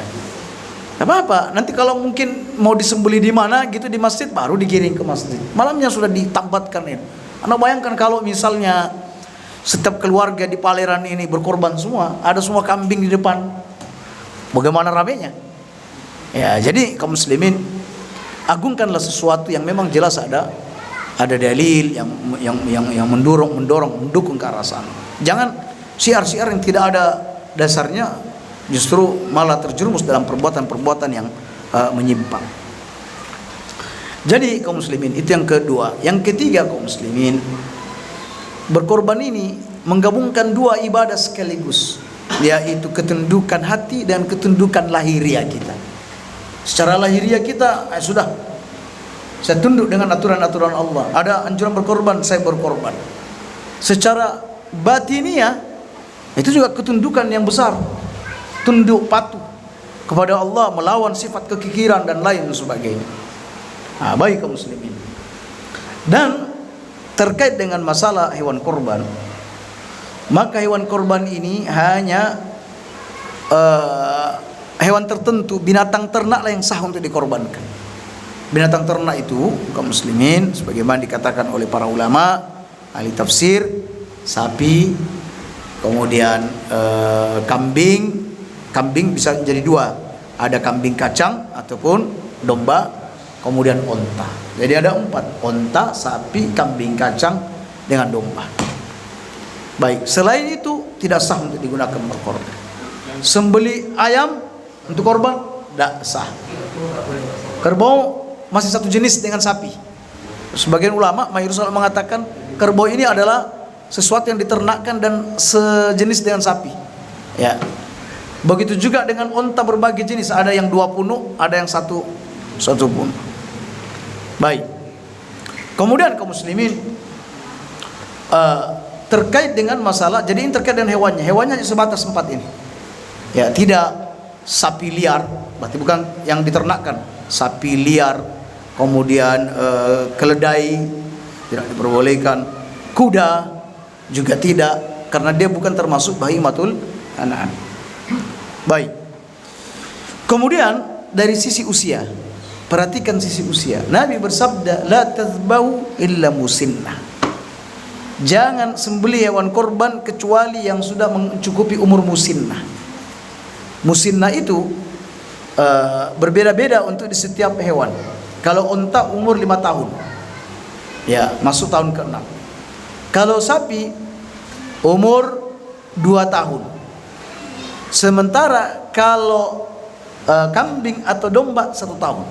S1: Apa-apa, nanti kalau mungkin mau disembelih di mana gitu di masjid, baru digiring ke masjid. Malamnya sudah ditambatkan ini. Anda bayangkan kalau misalnya setiap keluarga di Paleran ini berkorban semua, ada semua kambing di depan, bagaimana ramenya? Ya, jadi kaum muslimin, agungkanlah sesuatu yang memang jelas ada dalil yang mendukung ke arah sana. Jangan syiar-syiar yang tidak ada dasarnya, justru malah terjerumus dalam perbuatan-perbuatan yang menyimpang. Jadi kaum muslimin, itu yang kedua. Yang ketiga kaum muslimin, berkorban ini menggabungkan 2 ibadah sekaligus, yaitu ketundukan hati dan ketundukan lahiriah kita. Secara lahiriah kita sudah, saya tunduk dengan aturan-aturan Allah. Ada anjuran berkorban, saya berkorban. Secara batiniah itu juga ketundukan yang besar. Tunduk patuh kepada Allah, melawan sifat kekikiran dan lain sebagainya. Baik kaum muslimin. Dan terkait dengan masalah hewan korban, maka hewan korban ini hanya hewan tertentu, binatang ternak lah yang sah untuk dikorbankan. Binatang ternak itu kaum muslimin, sebagaimana dikatakan oleh para ulama ahli tafsir, sapi, kemudian kambing bisa menjadi 2, ada kambing kacang ataupun domba, kemudian onta. Jadi ada 4, onta, sapi, kambing kacang dengan domba. Baik, selain itu tidak sah untuk digunakan berkorban. Sembeli ayam untuk korban tidak sah. Kerbau masih satu jenis dengan sapi. Sebagian ulama mayoritas mengatakan kerbau ini adalah sesuatu yang diternakkan dan sejenis dengan sapi. Ya. Begitu juga dengan unta berbagai jenis, ada yang 2 punuk, ada yang satu punuk. Baik. Kemudian kaum muslimin, terkait dengan masalah, jadi ini terkait dengan hewannya sebatas 4 ini. Ya, tidak sapi liar, berarti bukan yang diternakkan, sapi liar, kemudian keledai tidak diperbolehkan, kuda juga tidak, karena dia bukan termasuk bahimatul an'am. Baik. Kemudian dari sisi usia, perhatikan sisi usia. Nabi bersabda, la tazbahu illa musinnah. Jangan sembelih hewan korban kecuali yang sudah mencukupi umur musinnah. Musinnah itu berbeda-beda untuk di setiap hewan. Kalau unta umur 5 tahun, ya masuk tahun ke-6. Kalau sapi umur 2 tahun. Sementara kalau kambing atau domba 1 tahun.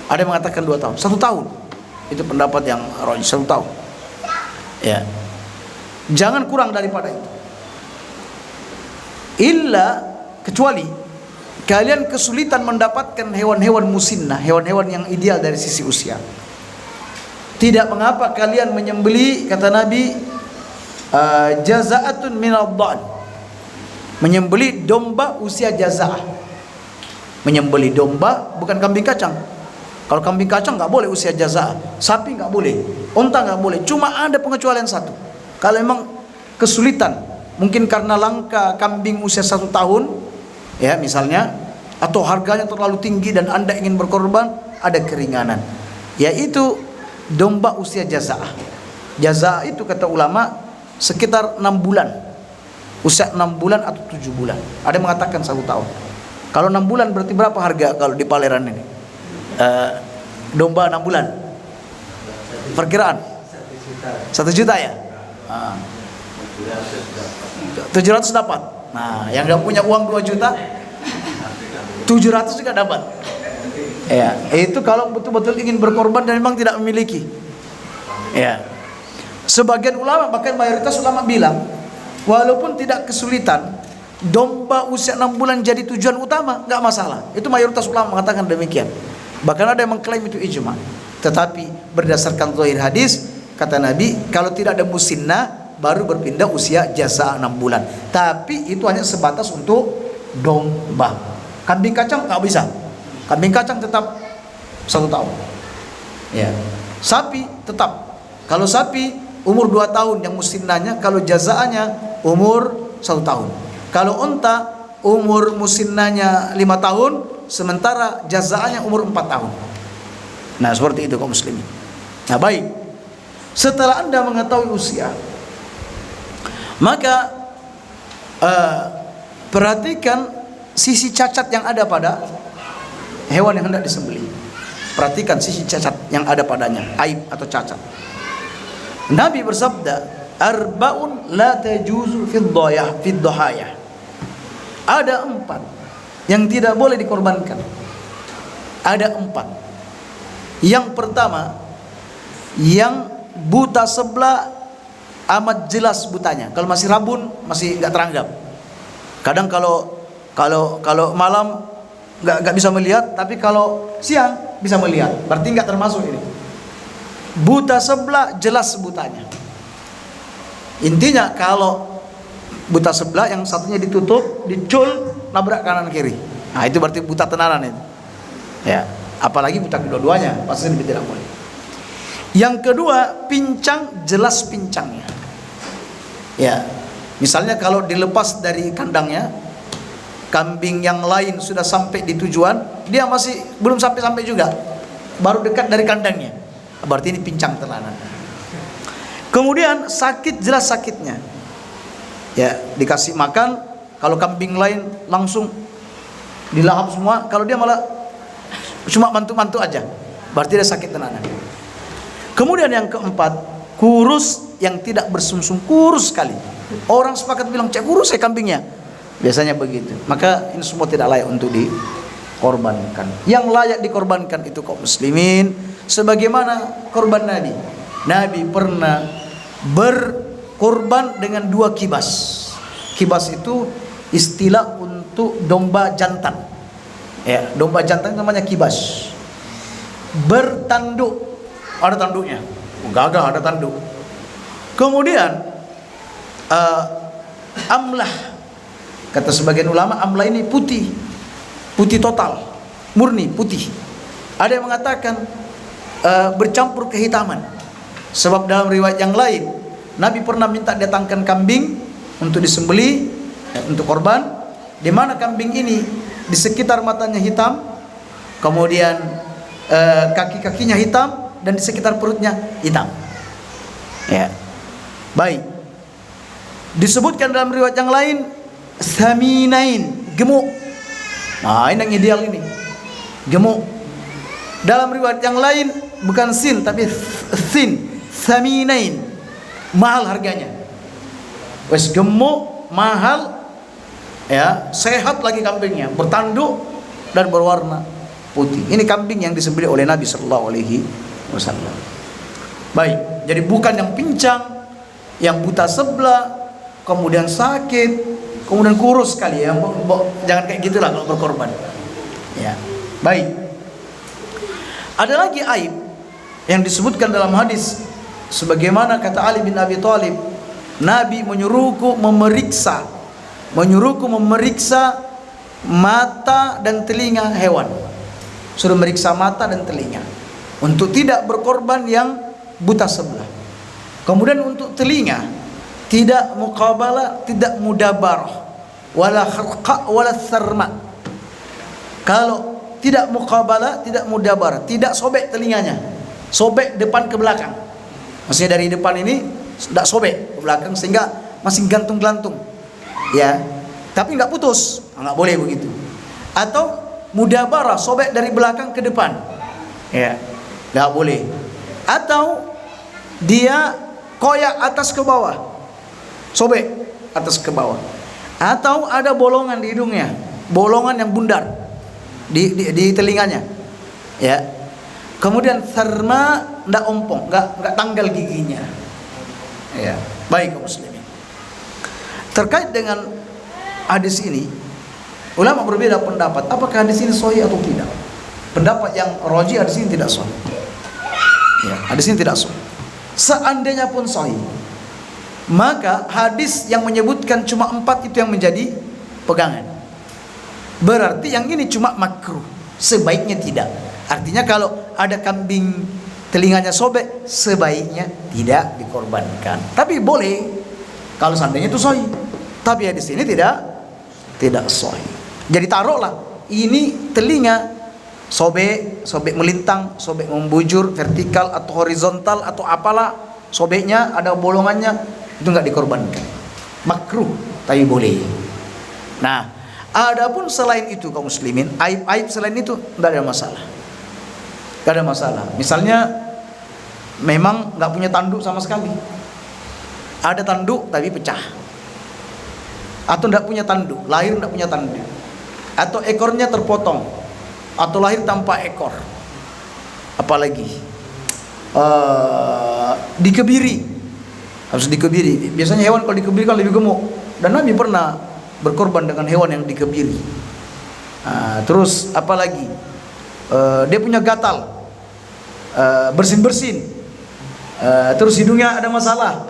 S1: Ada yang mengatakan 2 tahun, 1 tahun. Itu pendapat yang rajih, 1 tahun. Ya, jangan kurang daripada itu. Illa, kecuali kalian kesulitan mendapatkan hewan-hewan musinnah, hewan-hewan yang ideal dari sisi usia. Tidak mengapa kalian menyembeli, kata Nabi, jaza'atun minadh-dha'n. Menyembeli domba usia jaza'ah. Menyembeli domba, bukan kambing kacang. Kalau kambing kacang nggak boleh usia jaza'ah, sapi nggak boleh, unta nggak boleh. Cuma ada pengecualian satu. Kalau memang kesulitan, mungkin karena langka kambing usia 1 tahun, ya misalnya, atau harganya terlalu tinggi dan Anda ingin berkorban, ada keringanan, yaitu domba usia jaza'ah. Jaza'ah itu kata ulama sekitar 6 bulan, usia 6 bulan atau 7 bulan. Ada yang mengatakan 1 tahun. Kalau 6 bulan berarti berapa harga kalau di Paleran ini? Domba 6 bulan perkiraan 1 juta ya. 700 dapat. Nah, yang gak punya uang 2 juta 700 juga dapat. Ya, itu kalau betul-betul ingin berkorban dan memang tidak memiliki. Ya. Sebagian ulama, bahkan mayoritas ulama bilang, walaupun tidak kesulitan, domba usia 6 bulan jadi tujuan utama, nggak masalah. Itu mayoritas ulama mengatakan demikian. Bahkan ada yang mengklaim itu ijma. Tetapi berdasarkan zahir hadis, kata Nabi, kalau tidak ada musinnah baru berpindah usia jaza'ah 6 bulan. Tapi itu hanya sebatas untuk domba. Kambing kacang nggak bisa. Kambing kacang tetap 1 tahun. Ya. Sapi tetap. Kalau sapi umur 2 tahun yang musinnahnya, kalau jaza'ahnya umur 1 tahun. Kalau unta umur musinnahnya 5 tahun, sementara jaza'ahnya umur 4 tahun. Nah, seperti itu kaum muslimin. Nah, baik. Setelah Anda mengetahui usia, maka perhatikan sisi cacat yang ada pada hewan yang hendak disembelih. Perhatikan sisi cacat yang ada padanya, aib atau cacat. Nabi bersabda, arba'un la tajuzu fid dhahaya. Ada 4 yang tidak boleh dikorbankan. Ada 4. Yang pertama, yang buta sebelah amat jelas butanya. Kalau masih rabun, masih nggak teranggap. Kadang kalau malam nggak bisa melihat, tapi kalau siang bisa melihat. Berarti nggak termasuk ini. Buta sebelah jelas butanya. Intinya kalau buta sebelah yang satunya ditutup, dicul, nabrak kanan kiri. Nah, itu berarti buta tenanan itu. Ya, apalagi buta kedua-duanya, pasti lebih tidak boleh. Yang kedua, pincang jelas pincangnya. Ya. Misalnya kalau dilepas dari kandangnya, kambing yang lain sudah sampai di tujuan, dia masih belum sampai juga. Baru dekat dari kandangnya. Berarti ini pincang tenanan. Kemudian sakit jelas sakitnya. Ya, dikasih makan, kalau kambing lain langsung dilahap semua, kalau dia malah cuma mantu-mantu aja, berarti dia sakit tenanan. Kemudian yang keempat, kurus yang tidak bersumsum, kurus sekali. Orang sepakat bilang, cek kurus ya kambingnya. Biasanya begitu. Maka ini semua tidak layak untuk dikorbankan. Yang layak dikorbankan itu kaum muslimin, sebagaimana korban Nabi. Nabi pernah berkorban dengan 2 kibas. Kibas itu istilah untuk domba jantan. Ya, domba jantan namanya kibas. Bertanduk, ada tanduknya. Gagah ada tanduk. Kemudian amlah, kata sebagian ulama, amlah ini putih, putih total, murni putih. Ada yang mengatakan bercampur kehitaman. Sebab dalam riwayat yang lain, Nabi pernah minta datangkan kambing untuk disembeli, untuk korban, di mana kambing ini di sekitar matanya hitam, kemudian kaki-kakinya hitam, dan di sekitar perutnya hitam. Ya. Baik. Disebutkan dalam riwayat yang lain, saminain, gemuk. Nah, ini yang ideal ini. Gemuk. Dalam riwayat yang lain bukan sin tapi sin, saminain. Mahal harganya. Wes gemuk, mahal, ya, sehat lagi kambingnya, bertanduk dan berwarna putih. Ini kambing yang disembelih oleh Nabi sallallahu alaihi wasallam. Baik, jadi bukan yang pincang, yang buta sebelah, kemudian sakit, kemudian kurus sekali ya. Jangan kayak gitulah kalau berkorban. Ya. Baik. Ada lagi aib yang disebutkan dalam hadis, sebagaimana kata Ali bin Abi Thalib, Nabi menyuruhku memeriksa mata dan telinga hewan. Suruh meriksa mata dan telinga untuk tidak berkorban yang buta sebelah. Kemudian untuk telinga, tidak muqabalah, tidak mudabarah, wala kharqa wala sarma. Kalau tidak muqabalah, tidak mudabarah, tidak sobek telinganya, sobek depan ke belakang. Maksudnya dari depan ini tidak sobek ke belakang sehingga masih gantung-gantung, ya. Tapi nggak putus, nggak boleh begitu. Atau mudabarah, sobek dari belakang ke depan, ya, nggak boleh. Atau dia koyak atas ke bawah, sobek atas ke bawah. Atau ada bolongan di hidungnya, bolongan yang bundar di telinganya, ya. Kemudian sarma, ndak ompong, nggak tanggal giginya, ya. Baik kaum muslimin. Terkait dengan hadis ini, ulama berbeda pendapat. Apakah hadis ini sahih atau tidak? Pendapat yang rajih, hadis ini tidak sahih. Ya, hadis ini tidak sahih. Seandainya pun sahih, maka hadis yang menyebutkan cuma 4 itu yang menjadi pegangan. Berarti yang ini cuma makruh, sebaiknya tidak. Artinya kalau ada kambing telinganya sobek, sebaiknya tidak dikorbankan. Tapi boleh kalau seandainya itu sahih. Tapi hadis ini tidak sahih. Jadi taruhlah ini telinga sobek melintang, sobek membujur, vertikal atau horizontal atau apalah, sobeknya ada bolongannya, itu nggak dikorbankan. Makruh, tapi boleh. Nah, adapun selain itu kaum muslimin, aib-aib selain itu nggak ada masalah. Nggak ada masalah. Misalnya memang nggak punya tanduk sama sekali. Ada tanduk tapi pecah. Atau nggak punya tanduk, lahir nggak punya tanduk. Atau ekornya terpotong, atau lahir tanpa ekor. Apalagi dikebiri, harus dikebiri. Biasanya hewan kalau dikebiri kan lebih gemuk. Dan Nabi pernah berkorban dengan hewan yang dikebiri. Terus apalagi dia punya gatal, bersin-bersin, terus hidungnya ada masalah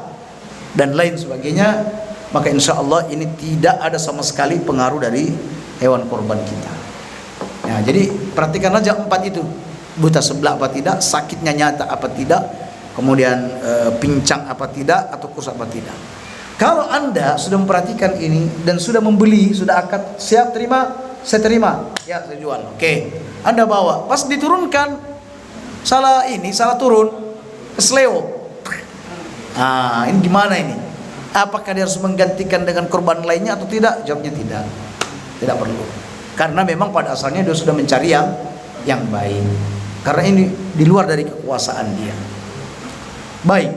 S1: dan lain sebagainya. Maka insya Allah ini tidak ada sama sekali pengaruh dari hewan korban kita. Nah, jadi perhatikan aja 4 itu, buta sebelah apa tidak, sakitnya nyata apa tidak, kemudian pincang apa tidak, atau kurus apa tidak. Kalau Anda sudah memperhatikan ini dan sudah membeli, sudah akad siap terima, saya terima, ya saya jual. Oke, Anda bawa, pas diturunkan salah turun, kesleo. Nah, ini gimana ini? Apakah dia harus menggantikan dengan korban lainnya atau tidak? Jawabnya tidak. Tidak perlu. Karena memang pada asalnya dia sudah mencari yang baik. Karena ini di luar dari kekuasaan dia. Baik.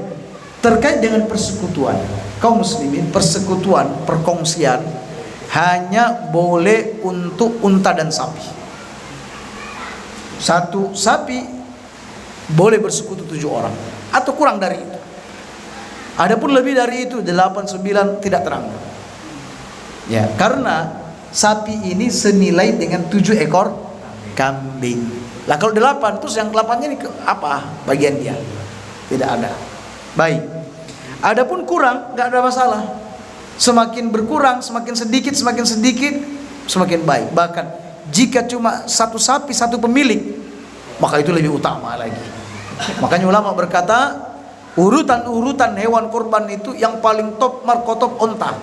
S1: terkait dengan persekutuan kaum muslimin, persekutuan, perkongsian hanya boleh untuk unta dan sapi. Satu sapi boleh bersekutu 7 orang atau kurang dari itu. Adapun lebih dari itu 8, 9 tidak terangkan. Ya, karena sapi ini senilai dengan 7 ekor kambing. Lah kalau 8 terus yang 8-nya ini apa bagian dia? Tidak ada. Baik. Adapun kurang enggak ada masalah. Semakin berkurang, semakin sedikit, semakin baik. Bahkan jika cuma satu sapi, satu pemilik, maka itu lebih utama lagi. Makanya ulama berkata, urutan hewan kurban itu yang paling top, markotop onta.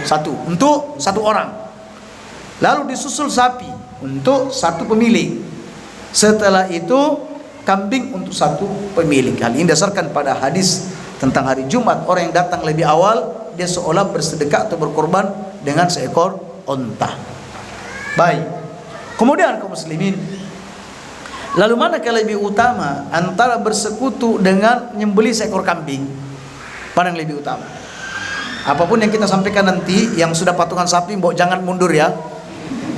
S1: Satu, untuk satu orang. Lalu disusul sapi untuk satu pemilik. Setelah itu kambing untuk satu pemilik. Hal ini dasarkan pada hadis tentang hari Jumat, orang yang datang lebih awal dia seolah bersedekah atau berkorban dengan seekor onta. Baik. Kemudian kaum muslimin, lalu manakah lebih utama antara bersekutu dengan menyembelih seekor kambing? Mana yang lebih utama? Apapun yang kita sampaikan nanti, yang sudah patungan sapi, mbok jangan mundur ya.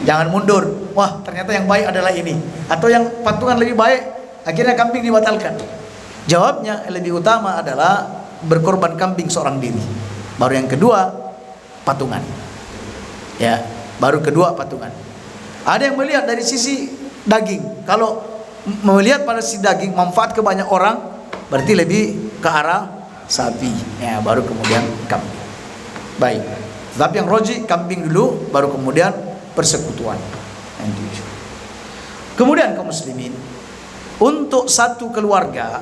S1: Jangan mundur. Wah, ternyata yang baik adalah ini. Atau yang patungan lebih baik, akhirnya kambing dibatalkan. Jawabnya lebih utama adalah berkorban kambing seorang diri. Baru yang kedua patungan. Ya, baru kedua patungan. Ada yang melihat dari sisi daging. Kalau melihat pada sisi daging manfaat ke banyak orang, berarti lebih ke arah sapi. Ya, baru kemudian kambing. Baik. Tapi yang roji kambing dulu, baru kemudian persekutuan. Yang tujuh. Kemudian kaum muslimin, untuk satu keluarga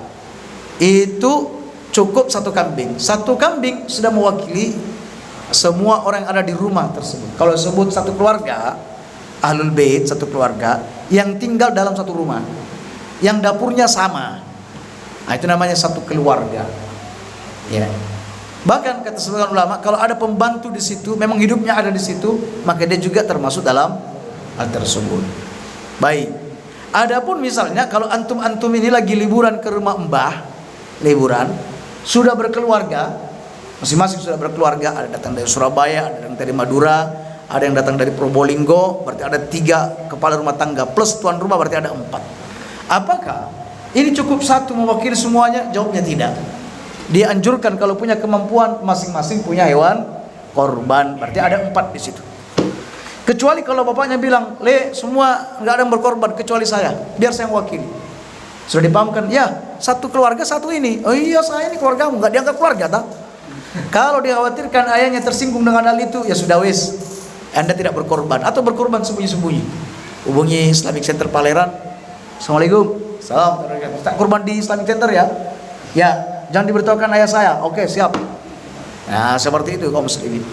S1: itu cukup satu kambing. Satu kambing sudah mewakili semua orang yang ada di rumah tersebut. Kalau sebut satu keluarga, ahlul bait, satu keluarga yang tinggal dalam satu rumah, yang dapurnya sama, nah, itu namanya satu keluarga. Ya. Bahkan kata sebagian ulama, kalau ada pembantu di situ, memang hidupnya ada di situ, maka dia juga termasuk dalam hal tersebut. Baik. Adapun misalnya kalau antum ini lagi liburan ke rumah mbah, liburan, sudah berkeluarga, masing-masing sudah berkeluarga, ada datang dari Surabaya, ada datang dari Madura, ada yang datang dari Probolinggo, berarti ada 3 kepala rumah tangga plus tuan rumah, berarti ada 4. Apakah ini cukup satu mewakili semuanya? Jawabnya tidak. Dia anjurkan kalau punya kemampuan masing-masing punya hewan korban, berarti ada 4 di situ. Kecuali kalau bapaknya bilang, "Le, semua nggak ada yang berkorban kecuali saya, biar saya yang wakili." Sudah dipahamkan, ya satu keluarga satu ini. Oh iya, saya ini keluargamu, nggak dianggap keluarga tak? Kalau dikhawatirkan ayahnya tersinggung dengan hal itu, ya sudah wes, Anda tidak berkorban atau berkorban sembunyi-sembunyi. Hubungi Islamic Center Paleran. Assalamualaikum. Salam. Tak korban di Islamic Center ya? Ya, jangan diberitahukan ayah saya. Oke, siap. Nah, seperti itu kaum muslimin.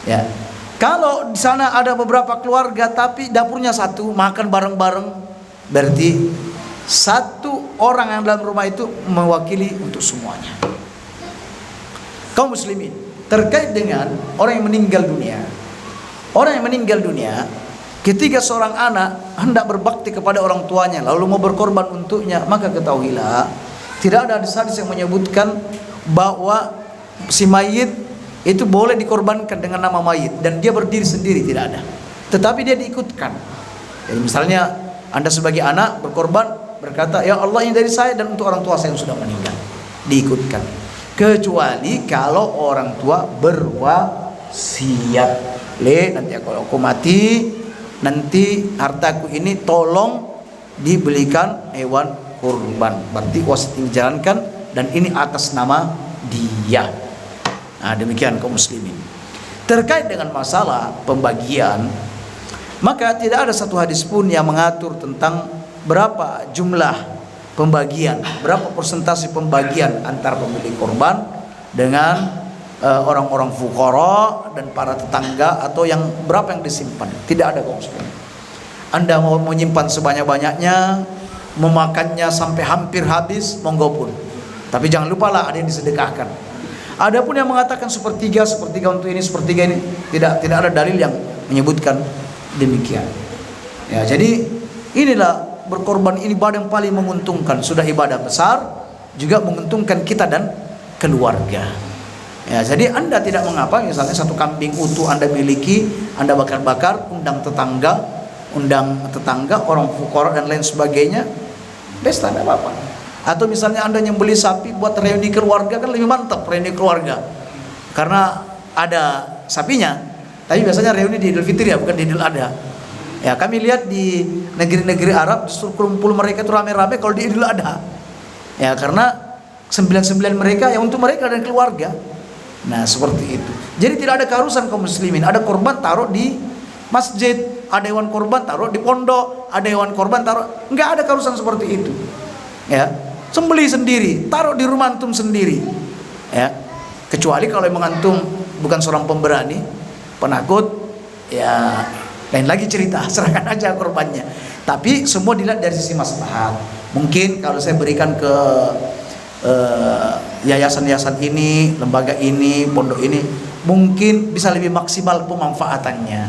S1: Ya. Kalau di sana ada beberapa keluarga tapi dapurnya satu, makan bareng-bareng, berarti satu orang yang dalam rumah itu mewakili untuk semuanya. Kaum muslimin, terkait dengan orang yang meninggal dunia. Orang yang meninggal dunia, ketika seorang anak hendak berbakti kepada orang tuanya lalu mau berkorban untuknya, maka ketahuilah tidak ada hadis yang menyebutkan bahwa si mayit itu boleh dikorbankan dengan nama mayit dan dia berdiri sendiri, tidak ada. Tetapi dia diikutkan. Jadi misalnya Anda sebagai anak berkorban, berkata, "Ya Allah, ini dari saya dan untuk orang tua saya yang sudah meninggal." Diikutkan. Kecuali kalau orang tua berwasiat, "Le, nanti kalau aku mati, nanti hartaku ini tolong dibelikan hewan kurban." Berarti wasiat ini dijalankan dan ini atas nama dia. Nah, demikian kaum muslimin. Terkait dengan masalah pembagian, maka tidak ada satu hadis pun yang mengatur tentang berapa jumlah pembagian, berapa persentase pembagian antara pemilik korban dengan orang-orang fuqara dan para tetangga, atau yang berapa yang disimpan. Tidak ada kaum muslimin. Anda mau menyimpan sebanyak-banyaknya, memakannya sampai hampir habis, monggo pun. Tapi jangan lupalah ada yang disedekahkan. Adapun yang mengatakan sepertiga untuk ini, sepertiga ini, tidak ada dalil yang menyebutkan demikian. Ya, jadi inilah berkorban, ini ibadah yang paling menguntungkan. Sudah ibadah besar, juga menguntungkan kita dan keluarga. Ya, jadi Anda tidak mengapa misalnya satu kambing utuh Anda miliki, Anda bakar-bakar, undang tetangga, orang fukara dan lain sebagainya, pesta tidak apa-apa. Atau misalnya Anda nyembeli sapi buat reuni keluarga, kan lebih mantap reuni keluarga, karena ada sapinya. Tapi biasanya reuni di Idul Fitri ya, bukan di Idul Adha. Ya, kami lihat di negeri-negeri Arab justru kumpul mereka itu rame-rame kalau di Idul Adha. Ya, karena 99 mereka ya untuk mereka dan keluarga. Nah, seperti itu. Jadi tidak ada keharusan kaum muslimin. Ada korban taruh di masjid, ada hewan korban taruh di pondok, ada hewan korban taruh. Enggak ada keharusan seperti itu. Ya, sembelih sendiri, taruh di rumah antum sendiri. Ya. Kecuali kalau memang antum bukan seorang pemberani, penakut, ya lain lagi cerita, serahkan aja korbannya. Tapi semua dilihat dari sisi maslahat. Mungkin kalau saya berikan ke yayasan-yayasan ini, lembaga ini, pondok ini, mungkin bisa lebih maksimal pemanfaatannya.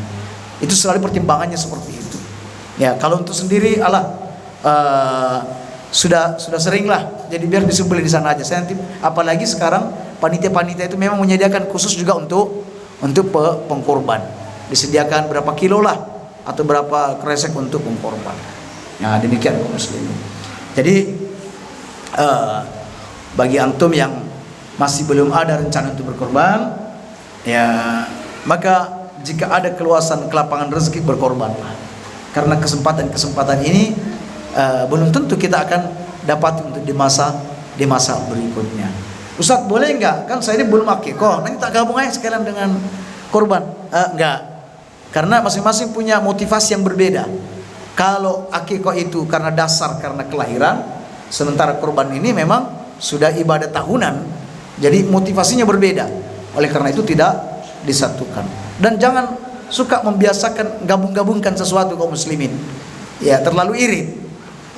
S1: Itu selalu pertimbangannya seperti itu. Ya, kalau untuk sendiri, sudah sering lah. Jadi biar disembelih di sana aja. Saya nanti, apalagi sekarang panitia-panitia itu memang menyediakan khusus juga untuk pengkorban. Disediakan berapa kilo lah atau berapa kresek untuk pengkorban. Nah, demikian kaum muslimin. Jadi bagi antum yang masih belum ada rencana untuk berkorban, ya maka jika ada keluasan kelapangan rezeki, berkorbanlah. Karena kesempatan ini belum tentu kita akan dapat untuk di masa berikutnya. Ustaz, boleh enggak? Kan saya ini belum akikah, nanti tak gabung aja sekalian dengan korban. Enggak. Karena masing-masing punya motivasi yang berbeda. Kalau akikah itu karena dasar, karena kelahiran, sementara korban ini memang sudah ibadah tahunan, jadi motivasinya berbeda. Oleh karena itu tidak disatukan. Dan jangan suka membiasakan gabung-gabungkan sesuatu kaum muslimin. Ya, terlalu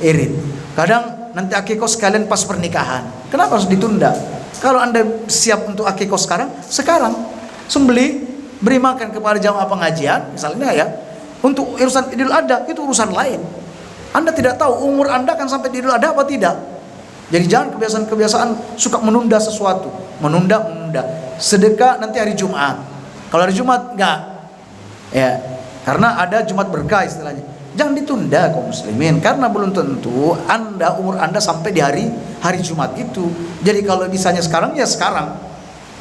S1: irit. Kadang nanti akikah sekalian pas pernikahan. Kenapa harus ditunda? Kalau Anda siap untuk akikah sekarang sembelih, beri makan kepada jamaah pengajian misalnya ya. Untuk urusan Idul Adha itu urusan lain. Anda tidak tahu umur Anda akan sampai di Idul Adha apa tidak. Jadi jangan kebiasaan suka menunda sesuatu, menunda. Sedekah nanti hari Jumat. Kalau hari Jumat enggak. Ya, karena ada Jumat berkah istilahnya. Jangan ditunda kaum muslimin, karena belum tentu umur Anda sampai di hari Jumat itu. Jadi kalau bisanya sekarang ya sekarang.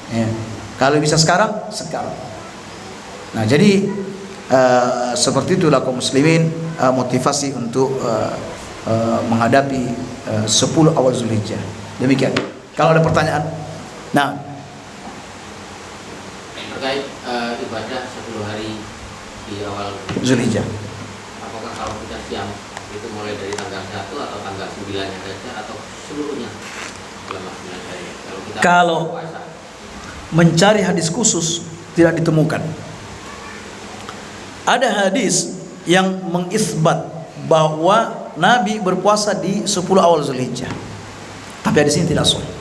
S1: Ya. Kalau bisa sekarang. Nah, jadi seperti itulah kaum muslimin, motivasi untuk menghadapi 10 awal Zulhijjah. Demikian. Kalau ada pertanyaan. Nah,
S3: terkait ibadah 10 hari di awal
S1: Zulhijjah.
S3: Apakah kalau kita siang itu mulai dari tanggal 1 atau tanggal 9-nya saja atau seluruhnya selama 9 hari? Kalau puasa,
S1: mencari hadis khusus tidak ditemukan. Ada hadis yang mengisbat bahwa Nabi berpuasa di 10 awal Zulhijjah, tapi hadis ini tidak sahih.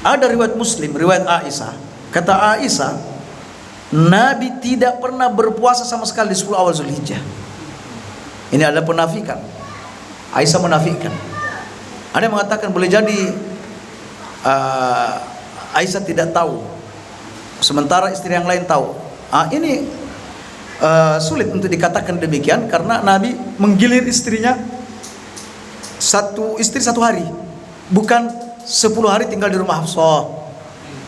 S1: Ada riwayat Muslim, riwayat Aisyah. Kata Aisyah, Nabi tidak pernah berpuasa sama sekali di 10 awal Zulhijjah. Ini adalah penafikan. Aisyah menafikan. Ada yang mengatakan boleh jadi Aisyah tidak tahu, sementara istri yang lain tahu. Ini sulit untuk dikatakan demikian, karena Nabi menggilir istrinya satu hari, bukan 10 hari tinggal di rumah Hafsah,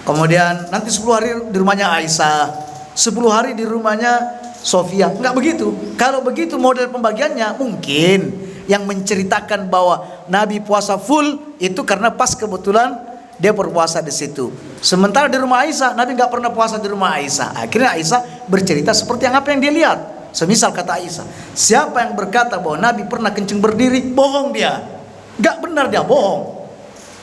S1: kemudian nanti 10 hari di rumahnya Aisyah, 10 hari di rumahnya Sofia. Enggak begitu. Kalau begitu model pembagiannya, mungkin yang menceritakan bahwa Nabi puasa full itu karena pas kebetulan dia berpuasa di situ. Sementara di rumah Aisyah, Nabi nggak pernah puasa di rumah Aisyah. Akhirnya Aisyah bercerita seperti apa yang dia lihat. Semisal kata Aisyah, siapa yang berkata bahwa Nabi pernah kencing berdiri, bohong dia. Nggak benar, dia bohong.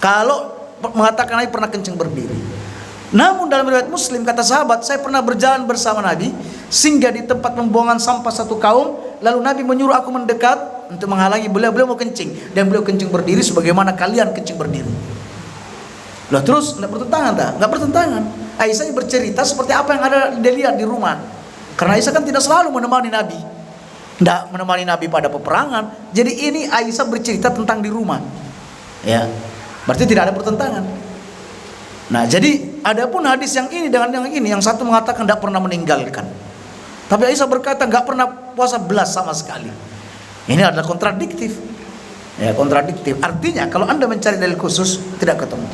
S1: Kalau mengatakan Nabi pernah kencing berdiri. Namun dalam riwayat Muslim kata sahabat, saya pernah berjalan bersama Nabi singgah di tempat pembuangan sampah satu kaum, lalu Nabi menyuruh aku mendekat untuk menghalangi beliau mau kencing, dan beliau kencing berdiri sebagaimana kalian kencing berdiri. Loh, terus enggak bertentangan tak? Enggak bertentangan. Aisyah bercerita seperti apa yang ada dia lihat di rumah. Karena Aisyah kan tidak selalu menemani Nabi. Enggak menemani Nabi pada peperangan. Jadi ini Aisyah bercerita tentang di rumah. Ya. Berarti tidak ada pertentangan. Nah, jadi adapun hadis yang ini dengan yang ini, yang satu mengatakan tidak pernah meninggalkan, tapi Aisyah berkata nggak pernah puasa belas sama sekali. Ini adalah kontradiktif. Ya, kontradiktif. Artinya kalau Anda mencari dalil khusus tidak ketemu.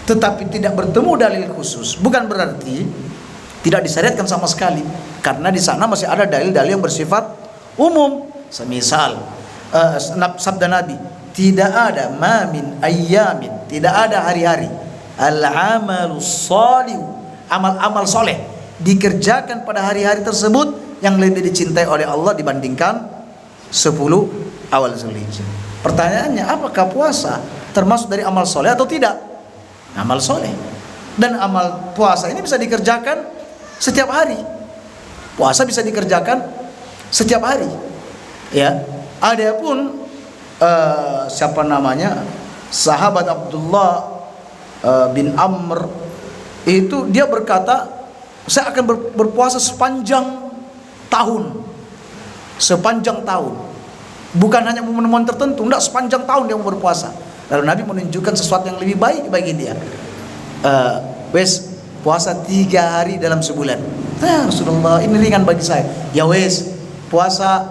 S1: Tetapi tidak bertemu dalil khusus bukan berarti tidak disyariatkan sama sekali, karena di sana masih ada dalil-dalil yang bersifat umum. Semisal sabda Nabi, tidak ada mamin ayyamin, tidak ada hari-hari al-amalus salih, amal-amal soleh dikerjakan pada hari-hari tersebut yang lebih dicintai oleh Allah dibandingkan 10 awal Zulhijjah. Pertanyaannya, apakah puasa termasuk dari amal soleh atau tidak? Amal soleh. Dan amal puasa ini bisa dikerjakan setiap hari. Puasa bisa dikerjakan setiap hari. Ya. Adapun siapa namanya? Sahabat Abdullah bin Amr itu dia berkata, saya akan berpuasa sepanjang tahun. Sepanjang tahun. Bukan hanya momen-momen tertentu, enggak, sepanjang tahun dia mau berpuasa. Lalu Nabi menunjukkan sesuatu yang lebih baik bagi dia. Wes puasa 3 hari dalam sebulan. Ya Rasulullah, ini ringan bagi saya. Ya wes, puasa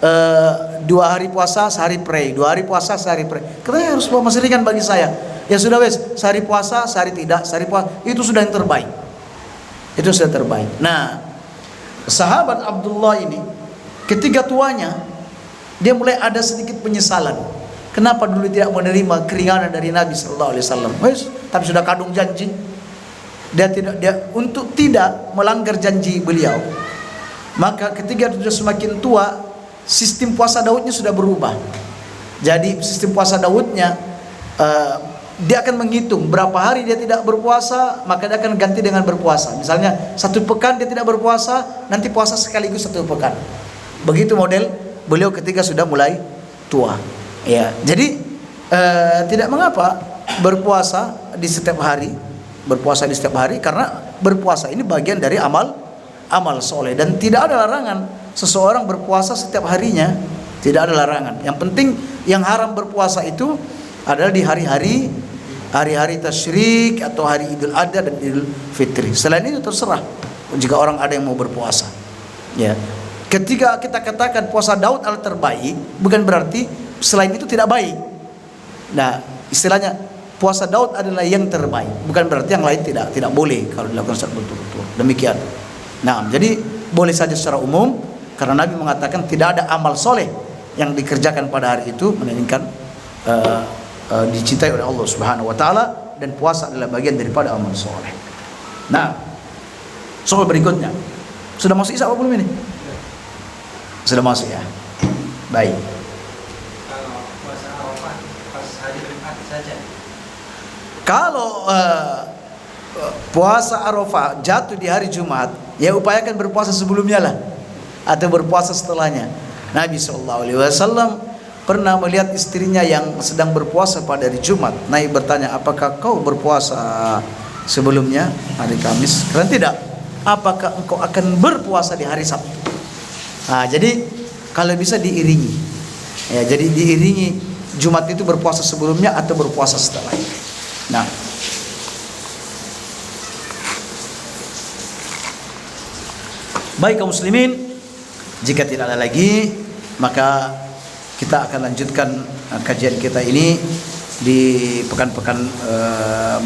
S1: 2 hari puasa sehari pray, 2 hari puasa sehari pray. Katanya Rasulullah, masih ringan bagi saya. Ya sudah wes, sehari puasa sehari tidak, sehari puasa itu sudah yang terbaik. Itu sudah terbaik. Nah, sahabat Abdullah ini ketika tuanya dia mulai ada sedikit penyesalan. Kenapa dulu tidak menerima keringanan dari Nabi sallallahu alaihi wasallam? Wes, tapi sudah kadung janji. Dia untuk tidak melanggar janji beliau. Maka ketika sudah semakin tua, sistem puasa Daudnya sudah berubah. Jadi sistem puasa Daudnya dia akan menghitung berapa hari dia tidak berpuasa, maka dia akan ganti dengan berpuasa. Misalnya 1 pekan dia tidak berpuasa, nanti puasa sekaligus 1 pekan. Begitu model beliau ketika sudah mulai tua. Ya, jadi tidak mengapa berpuasa di setiap hari, karena berpuasa ini bagian dari amal soleh, dan tidak ada larangan seseorang berpuasa setiap harinya, tidak ada larangan. Yang penting yang haram berpuasa itu adalah di hari-hari tasyrik atau hari Idul Adha dan Idul Fitri. Selain itu terserah jika orang ada yang mau berpuasa. Ya. Ketika kita katakan puasa Daud adalah terbaik, bukan berarti selain itu tidak baik. Nah, istilahnya puasa Daud adalah yang terbaik, bukan berarti yang lain tidak boleh kalau dilakukan secara betul-betul. Demikian. Nah, jadi boleh saja secara umum, karena Nabi mengatakan tidak ada amal soleh yang dikerjakan pada hari itu melainkan dicintai oleh Allah Subhanahu wa taala, dan puasa adalah bagian daripada amal soleh. Nah, soal berikutnya, sudah masuk Isya apa belum ini? Sudah masuk ya. Baik.
S2: Kalau puasa Arafah pas hari Jumat saja.
S1: Kalau puasa Arafah jatuh di hari Jumat, ya upayakan berpuasa sebelumnya lah, atau berpuasa setelahnya. Nabi SAW pernah melihat istrinya yang sedang berpuasa pada hari Jumat. Nabi bertanya, apakah kau berpuasa sebelumnya hari Kamis? Karena tidak. Apakah engkau akan berpuasa di hari Sabtu? Nah, jadi kalau bisa diiringi. Ya, jadi diiringi Jumat itu berpuasa sebelumnya atau berpuasa setelahnya. Nah, baik kaum muslimin, jika tidak ada lagi, maka kita akan lanjutkan kajian kita ini di pekan-pekan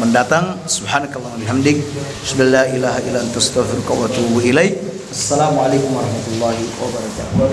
S1: mendatang. Subhanakallahumma bihamdik, asyhadu an la ilaha illa anta, astaghfiruka wa atubu ilaik. Assalamualaikum warahmatullahi wabarakatuh.